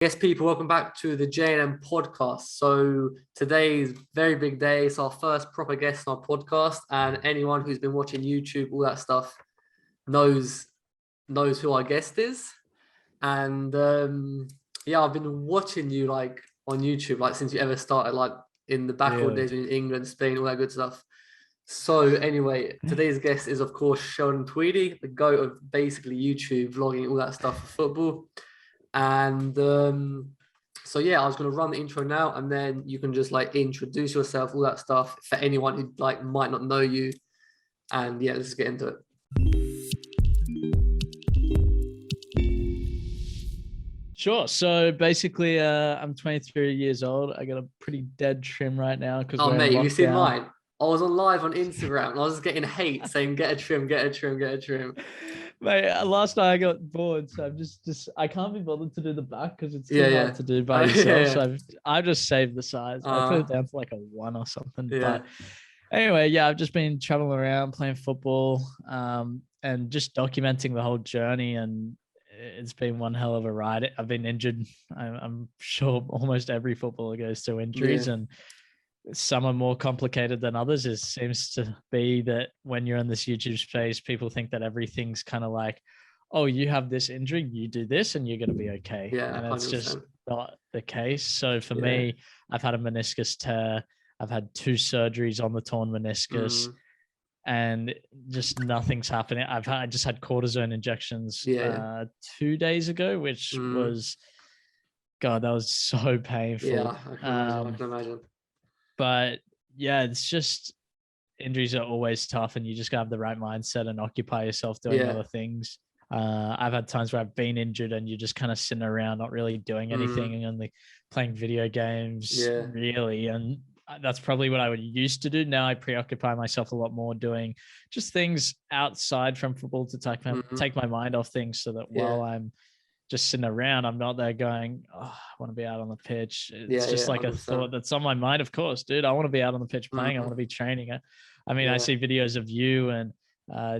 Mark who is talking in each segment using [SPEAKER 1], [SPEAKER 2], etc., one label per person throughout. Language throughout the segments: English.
[SPEAKER 1] Yes, people, welcome back to the JNM podcast. So today's very big day. It's our first proper guest on our podcast, and anyone who's been watching YouTube, all that stuff, knows who our guest is. And yeah, I've been watching you like on YouTube, like since you ever started, like in the back old days in England, Spain, all that good stuff. So anyway, today's guest is of course Sheldon Tweedie, the GOAT of basically YouTube, vlogging, all that stuff for football. And so yeah, I was going to run the intro now, and then you can just like introduce yourself, all that stuff for anyone who like might not know you. And yeah, let's get into it.
[SPEAKER 2] Sure. So basically, I'm 23 years old. I got a pretty dead trim right now because
[SPEAKER 1] oh mate, you seen mine? I was on live on Instagram and I was getting hate saying get a trim, get a trim, get a trim.
[SPEAKER 2] Mate, last night I got bored, so I'm just I can't be bothered to do the back because it's too hard to do by yourself. So I've just saved the size. I put it down to like a 1 or something. But anyway, yeah, I've just been traveling around playing football, and just documenting the whole journey, and it's been one hell of a ride. I've been injured. I'm sure almost every footballer goes through injuries, and some are more complicated than others. It seems to be that when you're in this YouTube space, people think that everything's kind of like, oh, you have this injury, you do this and you're going to be okay.
[SPEAKER 1] Yeah,
[SPEAKER 2] and it's
[SPEAKER 1] 100%.
[SPEAKER 2] just not the case. So for me, I've had a meniscus tear. I've had 2 surgeries on the torn meniscus, and just nothing's happening. I just had cortisone injections 2 days ago, which was, God, that was so painful.
[SPEAKER 1] Yeah, I can imagine.
[SPEAKER 2] But yeah, it's just injuries are always tough, and you just gotta have the right mindset and occupy yourself doing other things. I've had times where I've been injured and you're just kind of sitting around, not really doing anything, and only playing video games, really. And that's probably what I would used to do. Now I preoccupy myself a lot more doing just things outside from football to take my mind off things, so that while I'm just sitting around, I'm not there going, oh, I want to be out on the pitch. It's just like 100%. A thought that's on my mind. Of course, dude, I want to be out on the pitch playing. I want to be training. I mean, I see videos of you and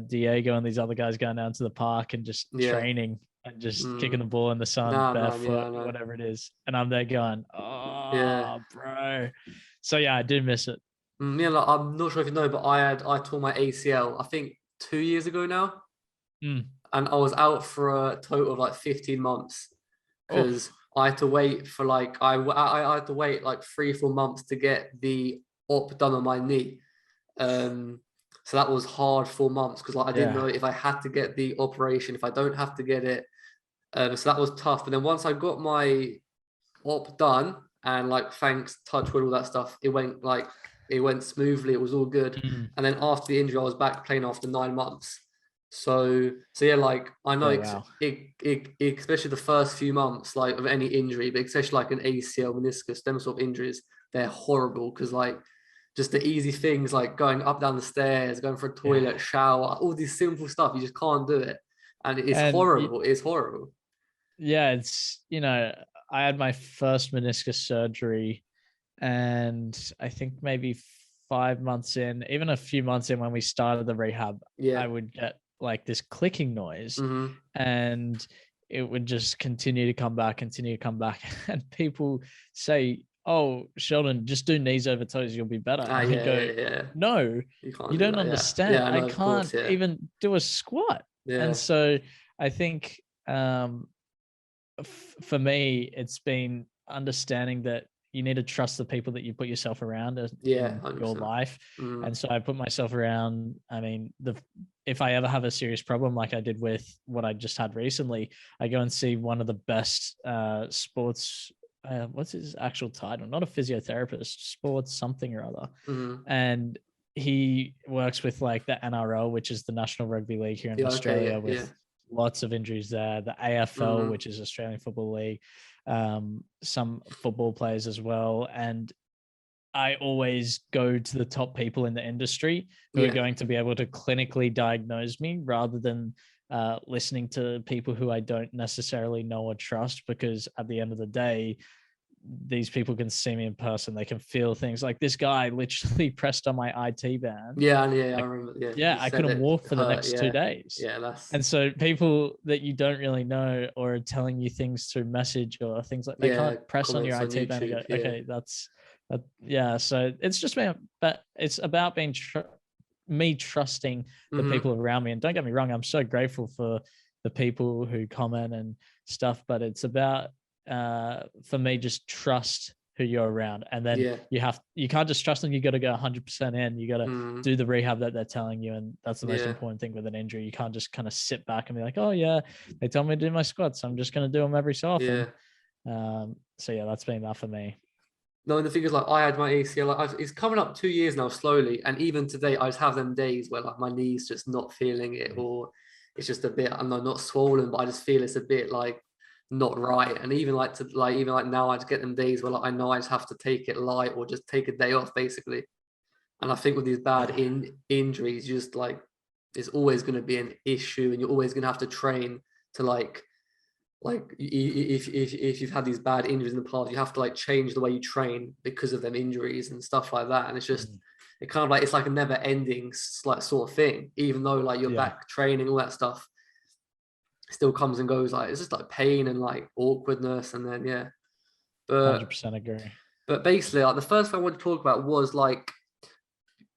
[SPEAKER 2] Diego and these other guys going down to the park and just training and just kicking the ball in the sun, barefoot, whatever it is. And I'm there going, oh, bro. So yeah, I do miss it.
[SPEAKER 1] Yeah, like, I'm not sure if you know, but I tore my ACL, I think 2 years ago now. And I was out for a total of like 15 months because I had to wait for like, I had to wait like 3-4 months to get the op done on my knee. So that was hard 4 months because like I didn't know if I had to get the operation, if I don't have to get it. So that was tough. But then once I got my op done and like, thanks, touch wood, all that stuff, it went smoothly. It was all good. And then after the injury, I was back playing after 9 months. So yeah, like I know especially the first few months, like of any injury, but especially like an ACL, meniscus, them sort of injuries, they're horrible because like just the easy things like going up down the stairs, going for a toilet, shower, all these simple stuff, you just can't do it, and it's horrible. It's horrible.
[SPEAKER 2] Yeah, it's, you know, I had my first meniscus surgery, and I think maybe 5 months in, even a few months in when we started the rehab, I would get like this clicking noise, and it would just continue to come back. And people say, oh, Sheldon, just do knees over toes, you'll be better. No, you don't understand. I can't even do a squat. And so I think for me, it's been understanding that you need to trust the people that you put yourself around in your life. And so I put myself around, I mean, if I ever have a serious problem like I did with what I just had recently, I go and see one of the best sports, what's his actual title? Not a physiotherapist, sports something or other. And he works with like the NRL, which is the National Rugby League here in Australia, with lots of injuries there. The AFL, which is Australian Football League, some football players as well. And I always go to the top people in the industry who are going to be able to clinically diagnose me, rather than listening to people who I don't necessarily know or trust, because at the end of the day, these people can see me in person. They can feel things. Like this guy literally pressed on my IT band.
[SPEAKER 1] Yeah, I remember.
[SPEAKER 2] Yeah, I couldn't walk for the next 2 days.
[SPEAKER 1] Yeah,
[SPEAKER 2] and so people that you don't really know or are telling you things through message or things like they can't press on your IT band and go, okay, that's that. Yeah, so it's just but it's about being me trusting the people around me. And don't get me wrong, I'm so grateful for the people who comment and stuff, but it's about for me, just trust who you're around. And then you can't just trust them. You got to go 100% in. You got to do the rehab that they're telling you. And that's the most important thing with an injury. You can't just kind of sit back and be like, oh yeah, they told me to do my squats, I'm just going to do them every so often. So yeah, that's been that for me.
[SPEAKER 1] No, and the thing is, like, I had my ACL, it's coming up 2 years now slowly. And even today, I just have them days where like my knee's just not feeling it, or it's just a bit, I'm not swollen, but I just feel it's a bit like not right. And even like now, I just get them days where like I know I just have to take it light or just take a day off basically. And I think with these bad injuries, just like it's always going to be an issue, and you're always going to have to train to like if you've had these bad injuries in the past, you have to like change the way you train because of them injuries and stuff like that. And it's just it kind of like, it's like a never ending like sort of thing, even though like you're back training, all that stuff still comes and goes. Like it's just like pain and like awkwardness, and then but
[SPEAKER 2] 100% agree.
[SPEAKER 1] But basically, like the first thing I want to talk about was like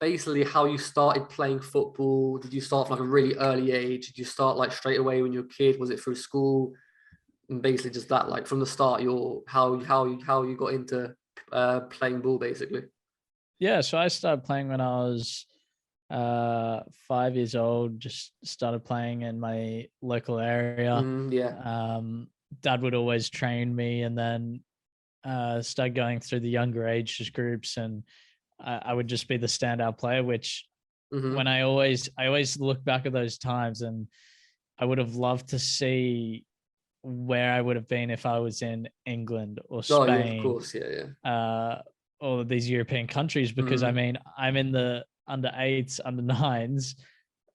[SPEAKER 1] basically how you started playing football. Did you start from like a really early age? Did you start like straight away when you were a kid? Was it through school? And basically just that, like from the start, how you got into playing ball basically.
[SPEAKER 2] Yeah, so I started playing when I was 5 years old. Just started playing in my local area. Dad would always train me, and then started going through the younger age groups, and I would just be the standout player, which when I always look back at those times, and I would have loved to see where I would have been if I was in England or Spain.
[SPEAKER 1] Of course,
[SPEAKER 2] all of these European countries, because I mean, I'm in the under 8s, under 9s,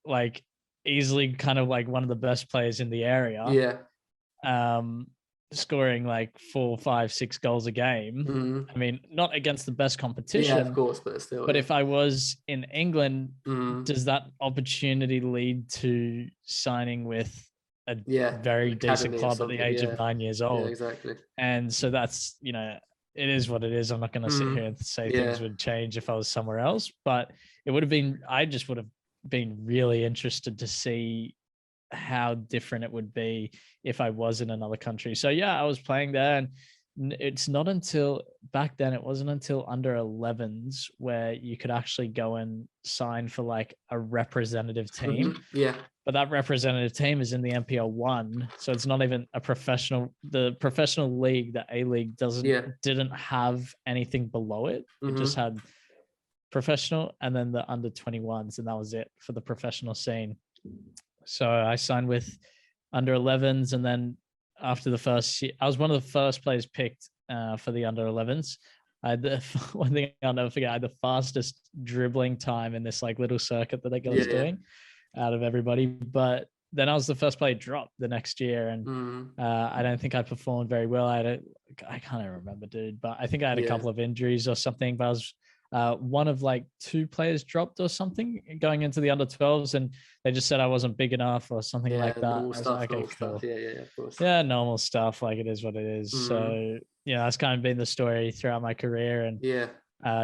[SPEAKER 2] like easily kind of like one of the best players in the area. Scoring like 4, 5, 6 goals a game. I mean, not against the best competition,
[SPEAKER 1] of course, but still.
[SPEAKER 2] But if I was in England, does that opportunity lead to signing with a very decent club at the age of 9 years old?
[SPEAKER 1] Yeah, exactly.
[SPEAKER 2] And so that's, it is what it is. I'm not going to sit here and say things would change if I was somewhere else, but it would have been, I just would have been really interested to see how different it would be if I was in another country. So yeah, I was playing there, and it's not until back then, it wasn't until under 11s where you could actually go and sign for like a representative team. But that representative team is in the NPL 1, so it's not even a professional. The professional league, the A League, didn't have anything below it. It just had professional and then the under 21s, and that was it for the professional scene. So I signed with under 11s, and then after the first year, I was one of the first players picked for the under 11s. I had one thing I'll never forget. I had the fastest dribbling time in this like little circuit that I was doing out of everybody. But then I was the first player dropped the next year, and I don't think I performed very well. I can't even remember, dude, but I think I had a couple of injuries or something. But I was one of like 2 players dropped or something going into the under 12s, and they just said I wasn't big enough or something like that.
[SPEAKER 1] Normal stuff, normal stuff. Of course.
[SPEAKER 2] Yeah, normal stuff. Like it is what it is. So that's kind of been the story throughout my career, and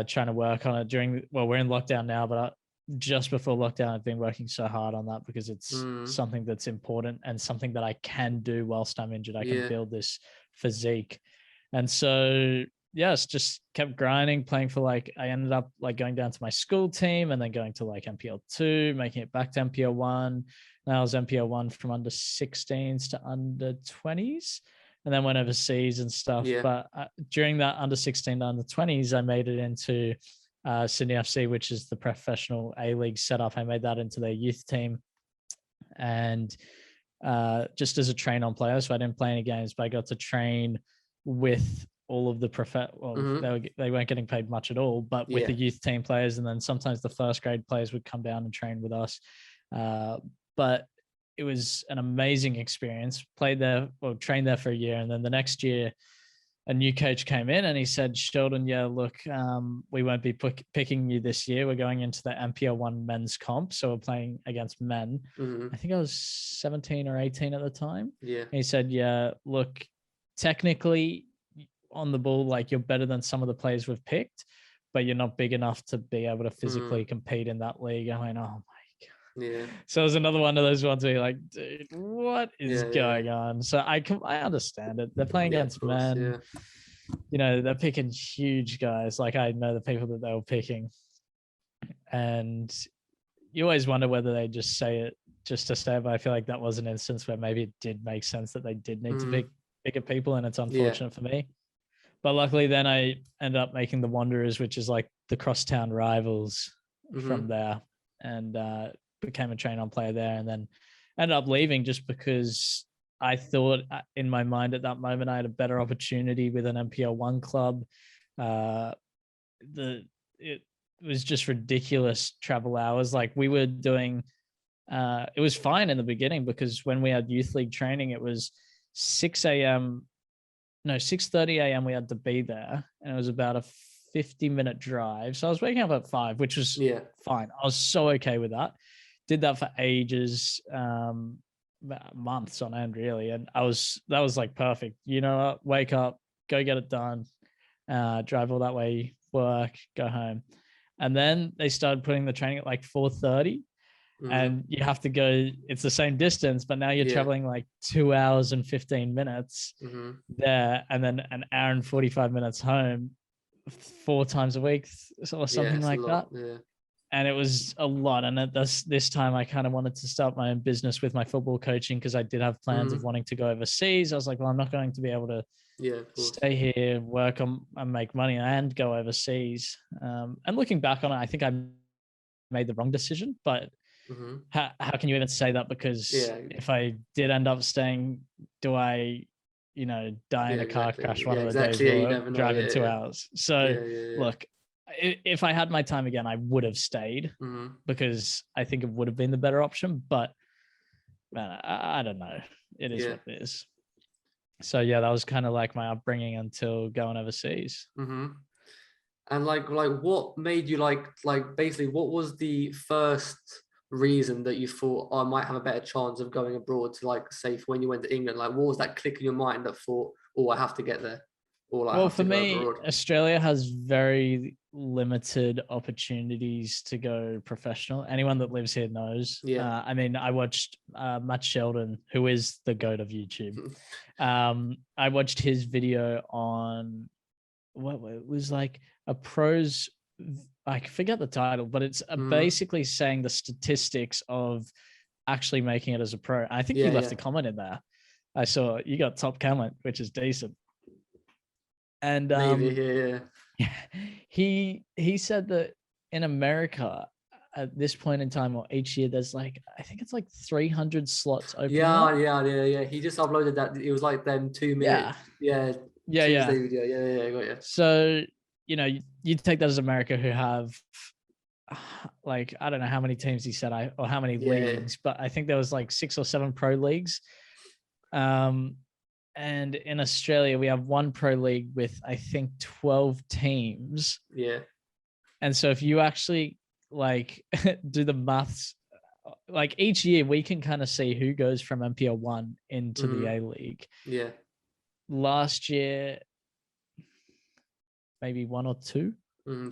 [SPEAKER 2] trying to work on it we're in lockdown now, but just before lockdown, I've been working so hard on that because it's something that's important and something that I can do whilst I'm injured. I can build this physique. And so yes, just kept grinding, playing for I ended up like going down to my school team and then going to like NPL 2, making it back to NPL 1. Now I was NPL 1 from under 16s to under 20s, and then went overseas and stuff. But during that under 16 to under 20s, I made it into Sydney FC, which is the professional A League setup. I made that into their youth team, and just as a train-on player. So I didn't play any games, but I got to train with all of the they weren't getting paid much at all, but with the youth team players, and then sometimes the first grade players would come down and train with us. But it was an amazing experience. Trained there for a year, and then the next year a new coach came in and he said, Sheldon, yeah, look, we won't be picking you this year. We're going into the MPL1 men's comp. So we're playing against men. I think I was 17 or 18 at the time.
[SPEAKER 1] Yeah.
[SPEAKER 2] And he said, yeah, look, technically on the ball, like you're better than some of the players we've picked, but you're not big enough to be able to physically compete in that league. I went, oh my.
[SPEAKER 1] Yeah.
[SPEAKER 2] So it was another one of those ones where you're like, dude, what is going on? So I understand it. They're playing against men. You know, they're picking huge guys. Like I know the people that they were picking. And you always wonder whether they just say it just to say it. But I feel like that was an instance where maybe it did make sense that they did need to pick bigger people. And it's unfortunate for me. But luckily then I ended up making the Wanderers, which is like the crosstown rivals from there. And became a train-on player there, and then ended up leaving just because I thought in my mind at that moment I had a better opportunity with an MPL1 club. It was just ridiculous travel hours. Like we were doing, it was fine in the beginning because when we had youth league training, it was 6:30 a.m. we had to be there, and it was about a 50-minute drive. So I was waking up at 5, which was fine. I was so okay with that. Did that for ages, months on end, really. And that was like perfect. You know what? Wake up, go get it done, drive all that way, work, go home. And then they started putting the training at like 4:30. And you have to go, it's the same distance, but now you're traveling like 2 hours and 15 minutes there, and then an hour and 45 minutes home 4 times a week or something like that. And it was a lot. And this time I kind of wanted to start my own business with my football coaching because I did have plans of wanting to go overseas. I was like, well, I'm not going to be able to stay here, work and make money and go overseas. And looking back on it, I think I made the wrong decision, but how can you even say that? Because if I did end up staying, do I, die in a car crash one of the days or drive in 2 hours? So look, if I had my time again, I would have stayed because I think it would have been the better option. But man, I don't know. It is what it is. So yeah, that was kind of like my upbringing until going overseas.
[SPEAKER 1] And like what made you like basically what was the first reason that you thought, I might have a better chance of going abroad to, like, say when you went to England? Like what was that click in your mind that thought, oh, I have to get there?
[SPEAKER 2] Well, for me, Australia has very limited opportunities to go professional. Anyone that lives here knows. I mean, I watched Matt Sheldon, who is the GOAT of YouTube. I watched his video on what it was like a pros. I forget the title, but it's basically saying the statistics of actually making it as a pro. I think you left a comment in there. I saw you got top comment, which is decent. And he said that in America at this point in time or each year, there's like, I think it's like 300 slots open.
[SPEAKER 1] Yeah. He just uploaded that. It was like them 2 minutes. Yeah. Video. Got you.
[SPEAKER 2] So, you take that as America, who have like, I don't know how many teams he said or how many leagues, but I think there was like 6 or 7 pro leagues. And in Australia, we have 1 pro league with, I think, 12 teams.
[SPEAKER 1] Yeah.
[SPEAKER 2] And so if you actually like do the maths, like each year we can kind of see who goes from MPL1 into the A League.
[SPEAKER 1] Yeah.
[SPEAKER 2] Last year, maybe 1 or 2.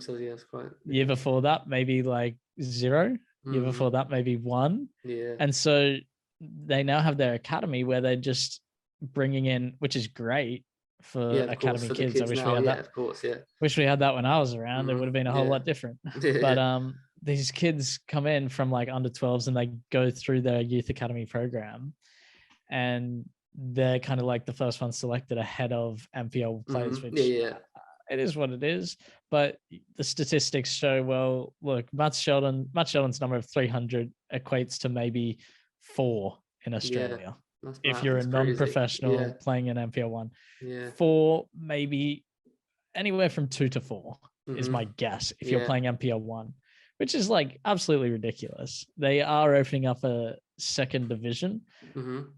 [SPEAKER 1] So yeah, it's quite.
[SPEAKER 2] Year before that, maybe like 0. Year before that, maybe 1.
[SPEAKER 1] Yeah.
[SPEAKER 2] And so they now have their academy where they're just bringing in, which is great for academy kids. I wish we had that. Of course, wish we had that when I was around. It would have been a whole lot different. But these kids come in from like under 12s and they go through their youth academy program, and they're kind of like the first ones selected ahead of MPL players, which it is what it is. But the statistics show, well, look, Matt Sheldon's number of 300 equates to maybe 4 in Australia. If you're a non-professional playing in MPL1, 4, maybe anywhere from 2 to 4 is my guess. If you're playing MPL1, which is like absolutely ridiculous. They are opening up a second division,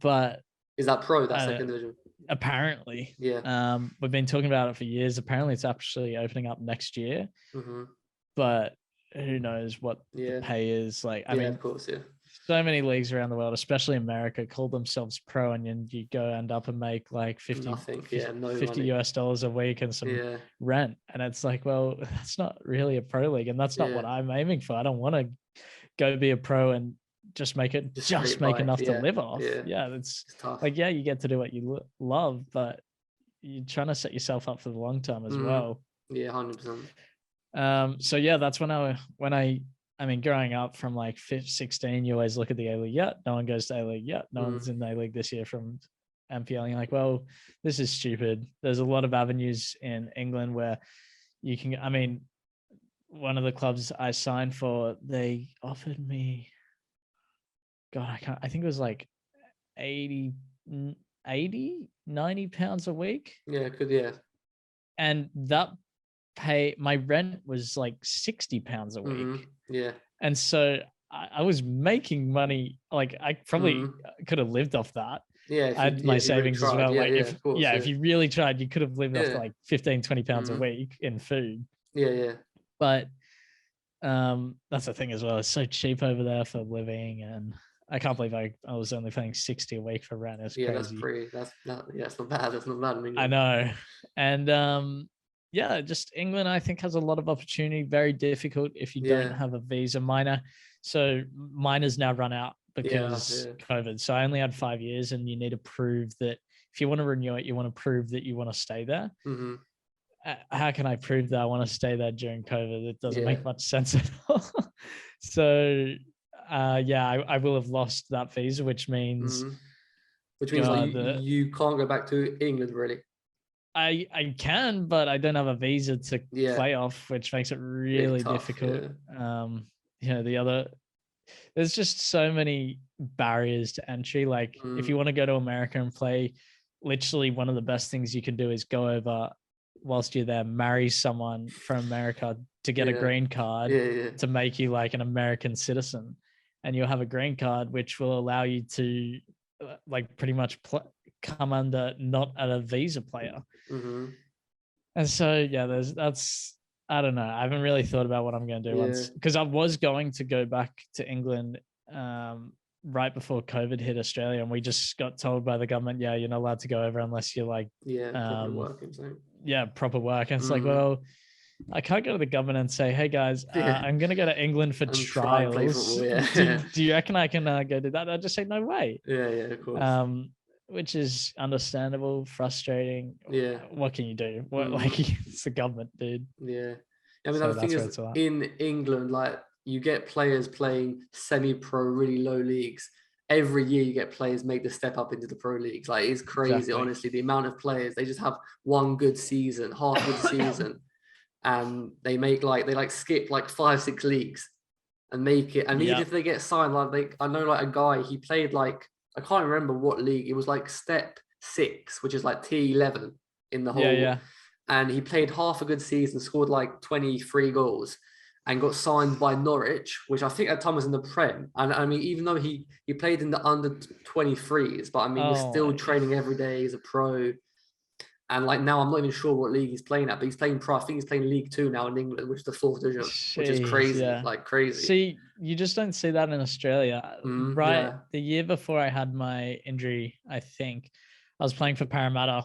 [SPEAKER 2] but
[SPEAKER 1] is that pro? That second division?
[SPEAKER 2] Apparently.
[SPEAKER 1] Yeah.
[SPEAKER 2] We've been talking about it for years. Apparently it's actually opening up next year.
[SPEAKER 1] Mm-hmm.
[SPEAKER 2] But who knows what the pay is. Like, I mean,
[SPEAKER 1] of course,
[SPEAKER 2] so many leagues around the world, especially America, call themselves pro, and then you go end up and make like 50 US dollars a week and some rent. And it's like, well, that's not really a pro league, and that's not what I'm aiming for. I don't want to go be a pro and just make enough to live off. It's
[SPEAKER 1] tough.
[SPEAKER 2] Like, you get to do what you love, but you're trying to set yourself up for the long term as well.
[SPEAKER 1] 100%.
[SPEAKER 2] So that's I mean, growing up from like 16, you always look at the A League. No one goes to A League. No one's in the A League this year from MPL. You're like, well, this is stupid. There's a lot of avenues in England where you can. I mean, one of the clubs I signed for, they offered me, God, I think it was like 80, 90 pounds a week.
[SPEAKER 1] Yeah, good.
[SPEAKER 2] And that my rent was like 60 pounds a week. And so I was making money. Like, I probably could have lived off that. I had my savings as well. If you really tried, you could have lived off like 15, 20 pounds a week in food. But that's the thing as well. It's so cheap over there for living, and I can't believe I was only paying 60 a week for rent. It's crazy.
[SPEAKER 1] That's not bad. That's not bad.
[SPEAKER 2] I know. And just England, I think, has a lot of opportunity. Very difficult if you don't have a visa. So minors now run out because COVID. So I only had 5 years, and you need to prove that if you want to renew it, you want to prove that you want to stay there. How can I prove that I want to stay there during COVID? It doesn't make much sense at all. So I will have lost that visa, which means
[SPEAKER 1] you can't go back to England, really.
[SPEAKER 2] I can, but I don't have a visa to play off, which makes it really difficult. There's just so many barriers to entry. Like, if you want to go to America and play, literally one of the best things you can do is go over whilst you're there, marry someone from America to get a green card to make you like an American citizen. And you'll have a green card, which will allow you to like pretty much come under not a visa player. And so that's I don't know. I haven't really thought about what I'm going to do once, because I was going to go back to England right before COVID hit Australia, and we just got told by the government, you're not allowed to go over unless you're like proper work. And it's like, well, I can't go to the government and say, hey guys, I'm going to go to England for trials. Do you reckon I can go do that? I'll just say no way.
[SPEAKER 1] Of course.
[SPEAKER 2] Which is understandable, frustrating. What can you do? Like, it's the government, dude.
[SPEAKER 1] I mean, the thing is, in England, like, you get players playing semi-pro, really low leagues. Every year you get players make the step up into the pro leagues. Like, it's crazy, honestly, the amount of players. They just have one good season, half good season, and they skip like 5-6 leagues and make it. And even if they get signed, like, I know like a guy, he played like, I can't remember what league. It was like step 6, which is like T11 in the whole. And he played half a good season, scored like 23 goals, and got signed by Norwich, which I think at the time was in the Prem. And I mean, even though he played in the under 23s, but I mean, he's still training every day. He's a pro. And like now, I'm not even sure what league he's playing at, but he's playing pro. I think he's playing League 2 now in England, which is the 4th division, which is crazy, like crazy.
[SPEAKER 2] See, you just don't see that in Australia. The year before I had my injury, I think I was playing for Parramatta.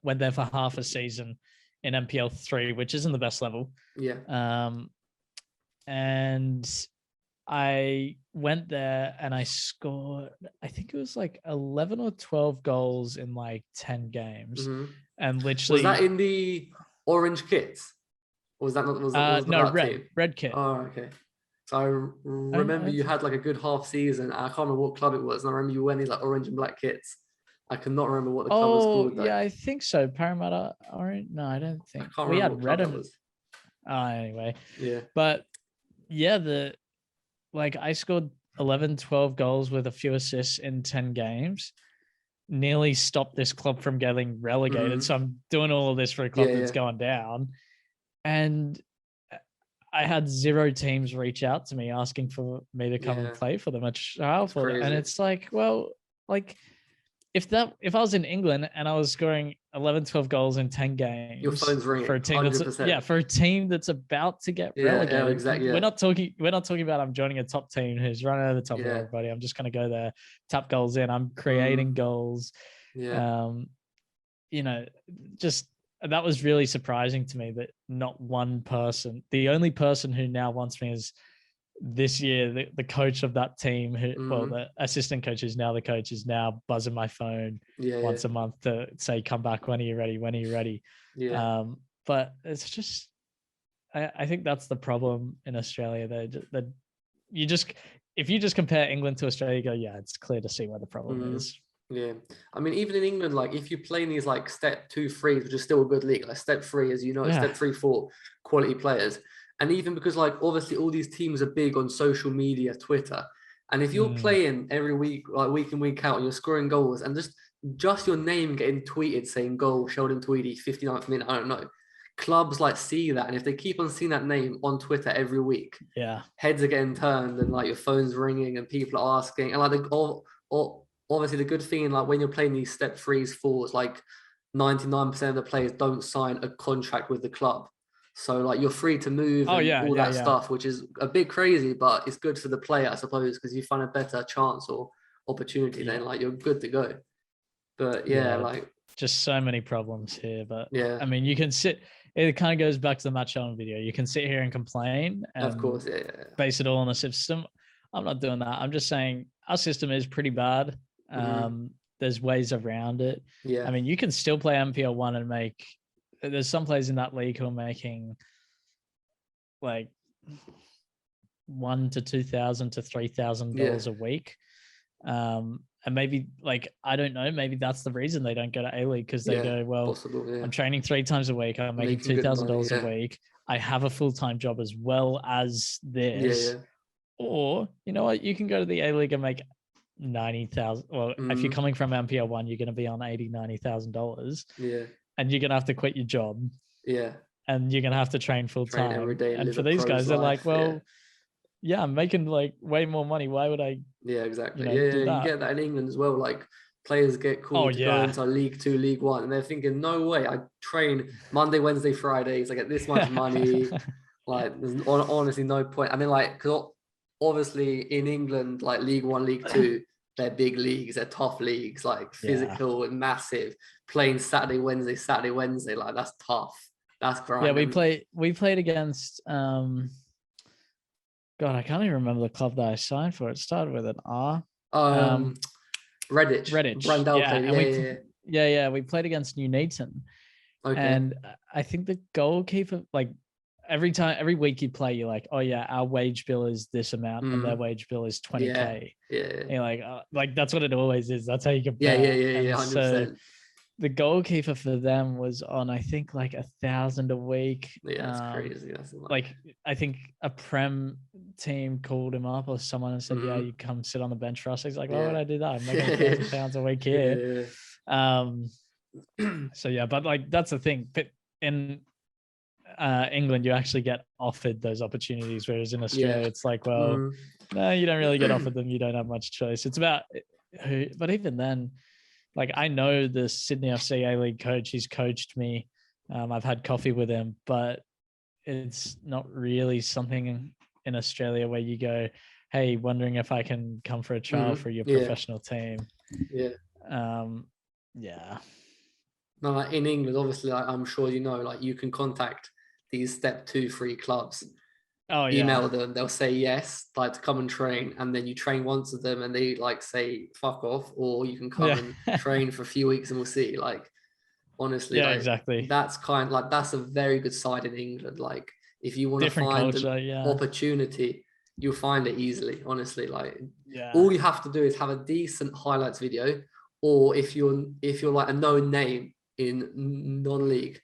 [SPEAKER 2] Went there for half a season in MPL 3, which isn't the best level. And I went there and I scored, I think it was like 11 or 12 goals in like 10 games. And literally...
[SPEAKER 1] Was that in the orange kits? Or was that not...
[SPEAKER 2] no, red kit.
[SPEAKER 1] Oh, okay. So I remember you had like a good half season. I can't remember what club it was. And I remember you wearing these like orange and black kits. I cannot remember what the club was called.
[SPEAKER 2] Yeah, I think so. Parramatta orange? No, I don't think. We had red and... anyway. But I scored 11, 12 goals with a few assists in 10 games. Nearly stopped this club from getting relegated. So I'm doing all of this for a club that's going down. And I had 0 teams reach out to me asking for me to come and play for them at trial for them. And it's like, well, like, if I was in England and I was scoring 11, 12 goals in 10 games,
[SPEAKER 1] your phone's ringing
[SPEAKER 2] for a team
[SPEAKER 1] 100%.
[SPEAKER 2] for a team that's about to get relegated.
[SPEAKER 1] Yeah, exactly.
[SPEAKER 2] We're not talking about I'm joining a top team who's running over the top of everybody. I'm just going to go there, tap goals in. I'm creating goals.
[SPEAKER 1] Yeah.
[SPEAKER 2] Just that was really surprising to me that not one person, the only person who now wants me is this year, the coach of that team, the assistant coach is now the coach, is now buzzing my phone once a month to say, come back, when are you ready?
[SPEAKER 1] Yeah.
[SPEAKER 2] But it's just, I think that's the problem in Australia. That if you just compare England to Australia, you go, yeah, it's clear to see where the problem is.
[SPEAKER 1] Yeah, I mean, even in England, like if you play in these like step 2, 3, which is still a good league, like step 3, as you know, step 3, 4 quality players. And even because like obviously all these teams are big on social media, Twitter, and if you're playing every week, like week in, week out, and you're scoring goals, and just your name getting tweeted saying goal, Sheldon Tweedie, 59th minute, I don't know. Clubs like see that, and if they keep on seeing that name on Twitter every week, heads are getting turned, and like your phone's ringing, and people are asking, and like obviously the good thing, like when you're playing these step 3s, 4s, like 99% of the players don't sign a contract with the club, so like you're free to move all that stuff, which is a bit crazy, but it's good for the player, I suppose, because you find a better chance or opportunity, then like you're good to go. But like
[SPEAKER 2] just so many problems here. But I mean, you can sit. It kind of goes back to the Matt Sheldon video. You can sit here and complain, and
[SPEAKER 1] of course,
[SPEAKER 2] base it all on the system. I'm not doing that. I'm just saying our system is pretty bad. There's ways around it. I mean, you can still play MPL 1 and make. There's some players in that league who are making like $1,000 to $2,000 to $3,000 a week. And maybe, like, I don't know, maybe that's the reason they don't go to A-League, because they go, well, I'm training 3 times a week. I'm making $2,000 a week. I have a full-time job as well as this. Or, you know what, you can go to the A-League and make 90,000. Well, if you're coming from MPL 1, you're going to be on $80,000-$90,000. And you're going to have to quit your job. And you're going to have to train full-time.
[SPEAKER 1] Every day,
[SPEAKER 2] and for these guys, they're like, well, I'm making like way more money. Why would I?
[SPEAKER 1] Exactly. You get that in England as well. Like players get called to go into League 2, League 1, and they're thinking, no way, I train Monday, Wednesday, Fridays, I get this much money. Like there's honestly no point. I mean, like, because obviously in England, like League 1, League 2, they're big leagues, they're tough leagues, like physical and massive. Playing Saturday, Wednesday, like that's tough. That's grinding.
[SPEAKER 2] Yeah, we played against God, I can't even remember the club that I signed for. It started with an R.
[SPEAKER 1] Redditch.
[SPEAKER 2] We played against Nuneaton. And I think the goalkeeper, like every week you play, you're like, oh yeah, our wage bill is this amount and their wage bill is 20K. And you're like that's what it always is. That's how you compare.
[SPEAKER 1] 100%.
[SPEAKER 2] So the goalkeeper for them was on, I think, like $1,000 a week.
[SPEAKER 1] That's crazy. That's
[SPEAKER 2] like I think a Prem team called him up or someone and said, "Yeah, you come sit on the bench for us." He's like, "Why would I do that? I'm making £1,000 a week here." So but like that's the thing. But in England, you actually get offered those opportunities, whereas in Australia, it's like, well, no, you don't really get offered them. You don't have much choice. It's about who. But even then. Like I know the Sydney FC A-League coach, he's coached me. I've had coffee with him, but it's not really something in Australia where you go, hey, wondering if I can come for a trial for your professional team. No,
[SPEAKER 1] like in England, obviously, like, I'm sure you know, like you can contact these step 2, 3 clubs. Email them, they'll say yes, like to come and train, and then you train once with them and they like say fuck off, or you can come and train for a few weeks and we'll see. Like honestly, like,
[SPEAKER 2] exactly,
[SPEAKER 1] that's kind of like that's a very good side in England. Like if you want to find an opportunity, you'll find it easily, honestly. Like all you have to do is have a decent highlights video, or if you're like a known name in non-league,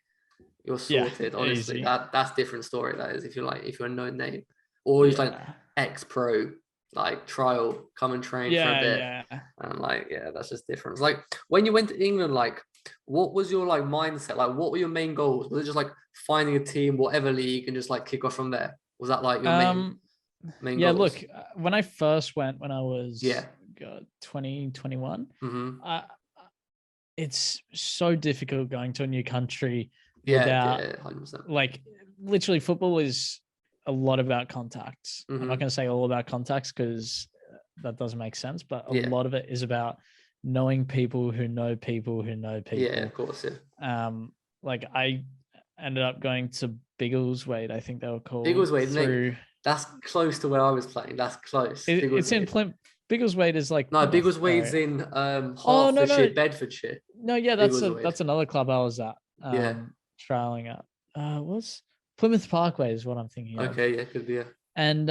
[SPEAKER 1] you're sorted. Honestly, that's different story. That is, if you're a known name, or you're like ex-pro, like trial, come and train for a bit, and like that's just different. It's like when you went to England, like what was your like mindset? Like what were your main goals? Was it just like finding a team, whatever league, and just like kick off from there? Was that like your main goals?
[SPEAKER 2] Look, when I first went, when I was 2021, it's so difficult going to a new country
[SPEAKER 1] without
[SPEAKER 2] 100%. Like literally football is a lot about contacts. I'm not going to say all about contacts because that doesn't make sense, but a lot of it is about knowing people who know people who know people.
[SPEAKER 1] Yeah, of course. Yeah.
[SPEAKER 2] Like I ended up going to Biggleswade, I think they were called.
[SPEAKER 1] Biggleswade, that's close to where I was playing. That's close.
[SPEAKER 2] It's in Biggleswade is like
[SPEAKER 1] no, Biggleswade's in Hertfordshire, Bedfordshire.
[SPEAKER 2] No, yeah, that's another club I was at. Trialing at. Was Plymouth Parkway is what I'm thinking of.
[SPEAKER 1] Okay, yeah, could be. Yeah.
[SPEAKER 2] And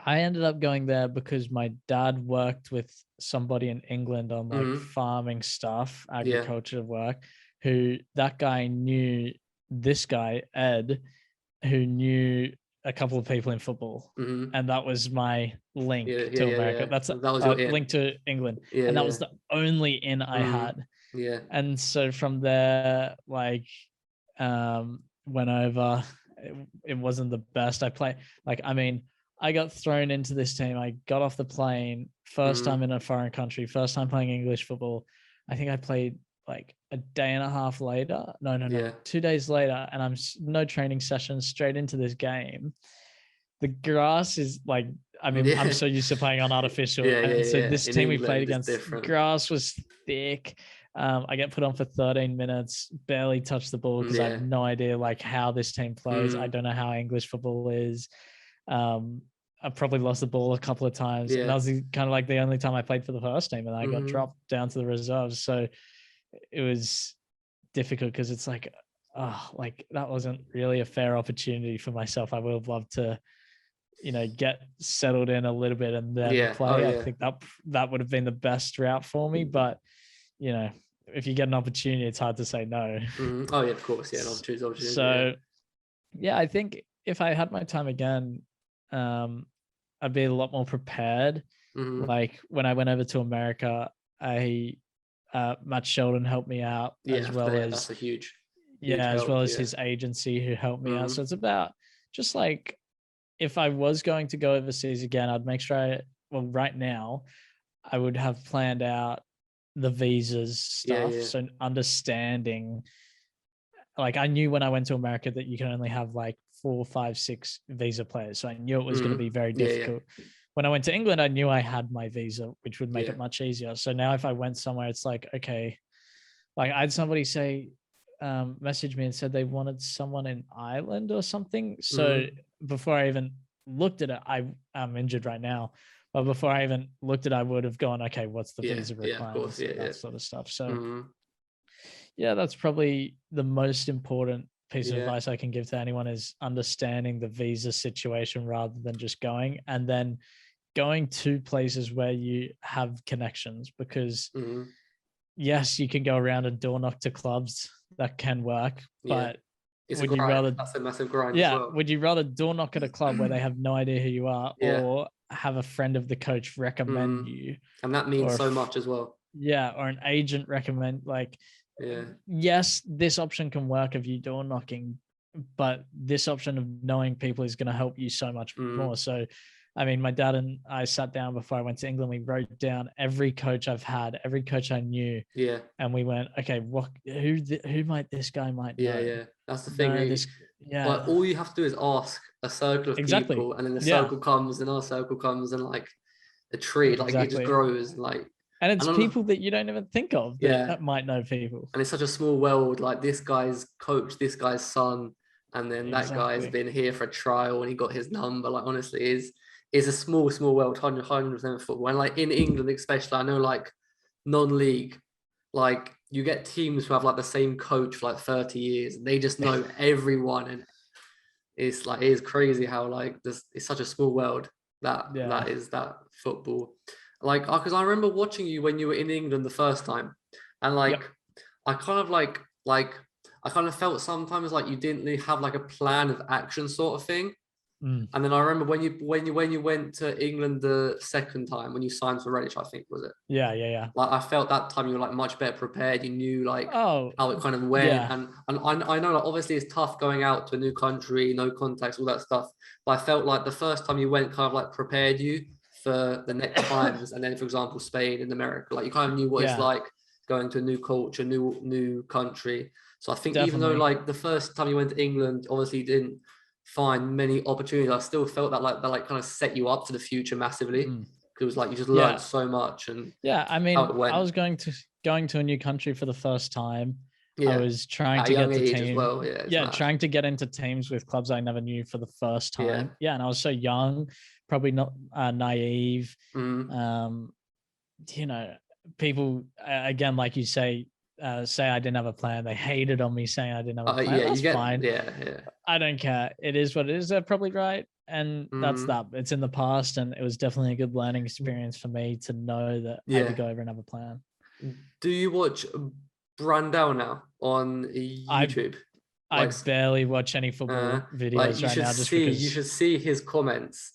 [SPEAKER 2] I ended up going there because my dad worked with somebody in England on like farming stuff, agriculture work, who that guy knew this guy, Ed, who knew a couple of people in football. And that was my link to America. That was your link to England. And that was the only in I had.
[SPEAKER 1] Yeah.
[SPEAKER 2] And so from there, like, went over. It wasn't the best. I got thrown into this team. I got off the plane, first time in a foreign country, first time playing English football. I think I played like a day and a half later. No, 2 days later. And I'm no training session, straight into this game. The grass is like, I'm so used to playing on artificial. This team we played against, grass was thick. I get put on for 13 minutes, barely touched the ball because I have no idea like how this team plays. I don't know how English football is. I probably lost the ball a couple of times. And that was kind of like the only time I played for the first team, and I got dropped down to the reserves. So it was difficult because it's like, like that wasn't really a fair opportunity for myself. I would have loved to, get settled in a little bit and then play. I think that would have been the best route for me. But, if you get an opportunity, it's hard to say no.
[SPEAKER 1] Oh yeah, of course. Yeah, an opportunity.
[SPEAKER 2] So I think if I had my time again, I'd be a lot more prepared. Like when I went over to America, Matt Sheldon helped me out as well as
[SPEAKER 1] that's a huge
[SPEAKER 2] as well as his agency who helped me out. So it's about just like if I was going to go overseas again, I'd make sure right now I would have planned out the visas stuff. So understanding, like I knew when I went to America that you can only have like 4, 5, 6 visa players. So I knew it was going to be very difficult. When I went to England, I knew I had my visa, which would make it much easier. So now if I went somewhere, it's like, okay, like I had somebody say, message me and said they wanted someone in Ireland or something. So before I even looked at it, I'm injured right now. But before I even looked at it, I would have gone, okay, what's the visa requirements, that sort of stuff. So that's probably the most important piece of advice I can give to anyone is understanding the visa situation rather than just going, and then going to places where you have connections, because yes, you can go around and door knock to clubs. That can work, but
[SPEAKER 1] that's a massive grind.
[SPEAKER 2] Would you rather door knock at a club where they have no idea who you are, or have a friend of the coach recommend you?
[SPEAKER 1] And that means so much as well.
[SPEAKER 2] Or an agent recommend, like, yes, this option can work of you door knocking, but this option of knowing people is going to help you so much more. So my dad and I sat down before I went to England. We wrote down every coach I've had, every coach I knew. And we went, okay, who might this guy might know?
[SPEAKER 1] That's the thing. Like, all you have to do is ask a circle of people, and then the circle comes, and our circle comes, and like a tree, like it just grows, like.
[SPEAKER 2] And it's people that you don't even think of that might know people.
[SPEAKER 1] And it's such a small world. Like this guy's coach, this guy's son, and then that guy's been here for a trial and he got his number. Like honestly, is a small world, 100% football. And like in England, especially, I know like non-league, like you get teams who have like the same coach for like 30 years. And they just know everyone, and it's like it is crazy how like this. It's such a small world that is that football. Like, because I remember watching you when you were in England the first time, and like, I kind of felt sometimes like you didn't really have like a plan of action sort of thing. And then I remember when you went to England the second time, when you signed for Redditch, I think, was it?
[SPEAKER 2] Yeah.
[SPEAKER 1] Like I felt that time you were like much better prepared. You knew like how it kind of went, and I know like obviously it's tough going out to a new country, no contacts, all that stuff. But I felt like the first time you went kind of like prepared you for the next times, and then for example Spain and America, like you kind of knew what it's like. going to a new culture, new country. So I think even though
[SPEAKER 2] Definitely.
[SPEAKER 1] like the first time you went to England, obviously you didn't find many opportunities, I still felt that like kind of set you up for the future massively. Because it was like you just learned so much. And
[SPEAKER 2] I mean,
[SPEAKER 1] how it went.
[SPEAKER 2] I was going to a new country for the first time.
[SPEAKER 1] Yeah.
[SPEAKER 2] I was trying
[SPEAKER 1] At
[SPEAKER 2] to
[SPEAKER 1] a
[SPEAKER 2] get
[SPEAKER 1] young
[SPEAKER 2] to
[SPEAKER 1] age
[SPEAKER 2] team.
[SPEAKER 1] as well. Yeah,
[SPEAKER 2] Trying to get into teams with clubs I never knew for the first time. Yeah, and I was so young, probably not naive. You know, people again, like you say I didn't have a plan. They hated on me saying I didn't have a plan. That's fine.
[SPEAKER 1] Yeah.
[SPEAKER 2] I don't care. It is what it is. They're probably right. And that's that. It's in the past, and it was definitely a good learning experience for me to know that I had to go over and have a plan.
[SPEAKER 1] Do you watch Brandel now on YouTube?
[SPEAKER 2] I barely watch any football videos right now, just because
[SPEAKER 1] you should see his comments.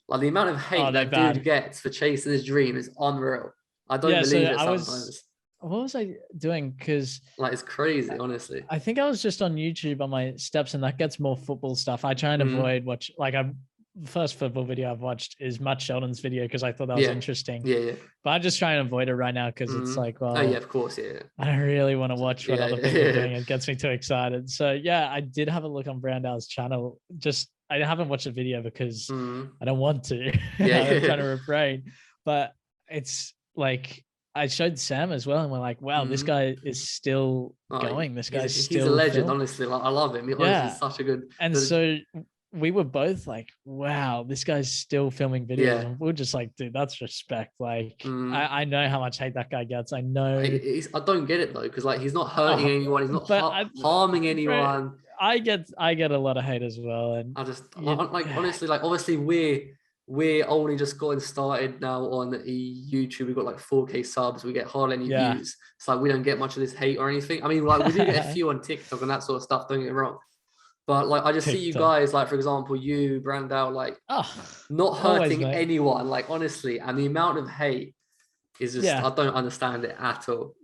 [SPEAKER 1] Like the amount of hate that dude gets for chasing his dream is unreal. I don't believe it sometimes.
[SPEAKER 2] What was I doing? Because
[SPEAKER 1] like it's crazy, honestly.
[SPEAKER 2] I think I was just on YouTube on my steps, and that gets more football stuff. I try and avoid the first football video I've watched is Matt Sheldon's video because I thought that was interesting.
[SPEAKER 1] Yeah.
[SPEAKER 2] But I just try and avoid it right now because it's like, well,
[SPEAKER 1] of course,
[SPEAKER 2] I don't really want to watch what other people are doing. It gets me too excited. So yeah, I did have a look on Brandau's channel. Just I haven't watched the video because I don't want to. I'm trying to refrain. But it's like I showed Sam as well, and we're like, wow, this guy is still going. This guy's still
[SPEAKER 1] he's a legend, honestly. Like I love him. He's such a good.
[SPEAKER 2] And so we were both like, wow, this guy's still filming videos. And we're just like, dude, that's respect. Like, I know how much hate that guy gets. I know.
[SPEAKER 1] I don't get it though, because like he's not hurting anyone. He's not harming anyone.
[SPEAKER 2] I get a lot of hate as well. And
[SPEAKER 1] I just honestly, like obviously we're only just getting started now on YouTube. We've got like 4K subs. We get hardly any views. It's like we don't get much of this hate or anything. I mean, like we do get a few on TikTok and that sort of stuff. Don't get me wrong. But like I just see you guys, like for example, you, Brandel, like not hurting anyone, like honestly, and the amount of hate is just I don't understand it at all.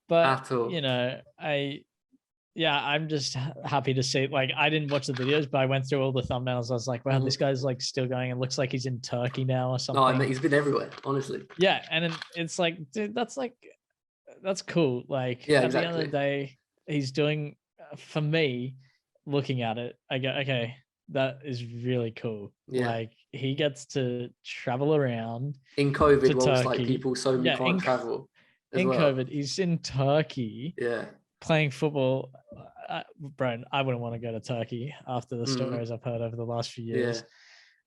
[SPEAKER 2] But you know, I'm just happy to see. Like I didn't watch the videos, but I went through all the thumbnails. I was like, wow, this guy's like still going. It looks like he's in Turkey now or something.
[SPEAKER 1] No, I mean, he's been everywhere, honestly.
[SPEAKER 2] Yeah, and it's like, dude, that's cool. Like at the end of the day, he's doing for me. Looking at it, I go, okay, that is really cool. Like he gets to travel around
[SPEAKER 1] in COVID, whilst like people can't travel.
[SPEAKER 2] In COVID, he's in Turkey. Playing football. Bro, I wouldn't want to go to Turkey after the stories I've heard over the last few years.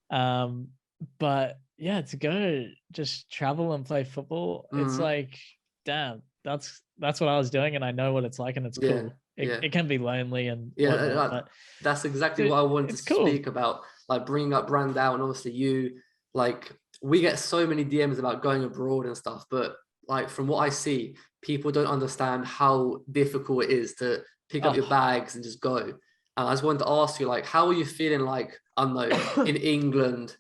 [SPEAKER 2] But yeah, to go just travel and play football, it's like, damn, that's what I was doing, and I know what it's like, and it's cool. It can be lonely and
[SPEAKER 1] but that's exactly what I wanted to speak about, like bringing up Brandau, and obviously you, like we get so many DMs about going abroad and stuff, but like from what I see, people don't understand how difficult it is to pick up your bags and just go. And I just wanted to ask you, like, how are you feeling, like, I don't know, in England,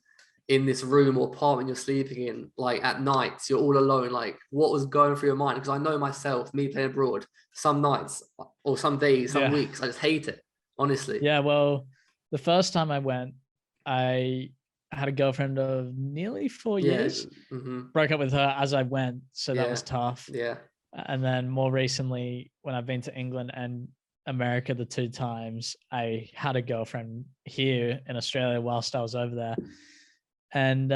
[SPEAKER 1] in this room or apartment you're sleeping in, like at nights, you're all alone, like what was going through your mind? Because I know myself, me playing abroad, some nights or some days, some weeks, I just hate it, honestly.
[SPEAKER 2] Yeah, well, the first time I went, I had a girlfriend of nearly 4 years. Broke up with her as I went, so that was tough. And then more recently, when I've been to England and America the 2 times, I had a girlfriend here in Australia whilst I was over there. And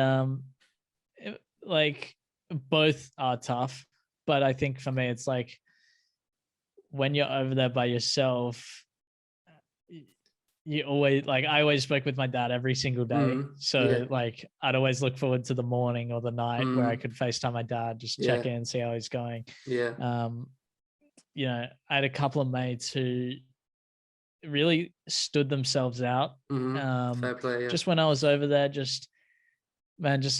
[SPEAKER 2] like both are tough, but I think for me it's like when you're over there by yourself, you always, like, I always spoke with my dad every single day. So like I'd always look forward to the morning or the night where I could FaceTime my dad, just check in, see how he's going. You know, I had a couple of mates who really stood themselves out.
[SPEAKER 1] Fair play,
[SPEAKER 2] just when I was over there, just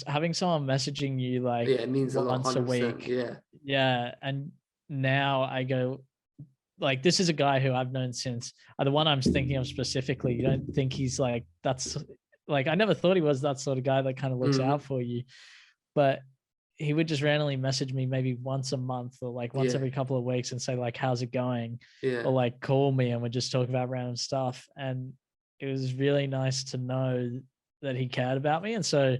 [SPEAKER 2] having someone messaging you like
[SPEAKER 1] it means
[SPEAKER 2] once a week. And now I go, like, this is a guy who I've known since the one I'm thinking of specifically. You don't think he's like, that's like, I never thought he was that sort of guy that kind of looks out for you, but he would just randomly message me maybe once a month or like once every couple of weeks and say like, how's it going? Or like call me and we'd just talk about random stuff. And it was really nice to know that he cared about me. And so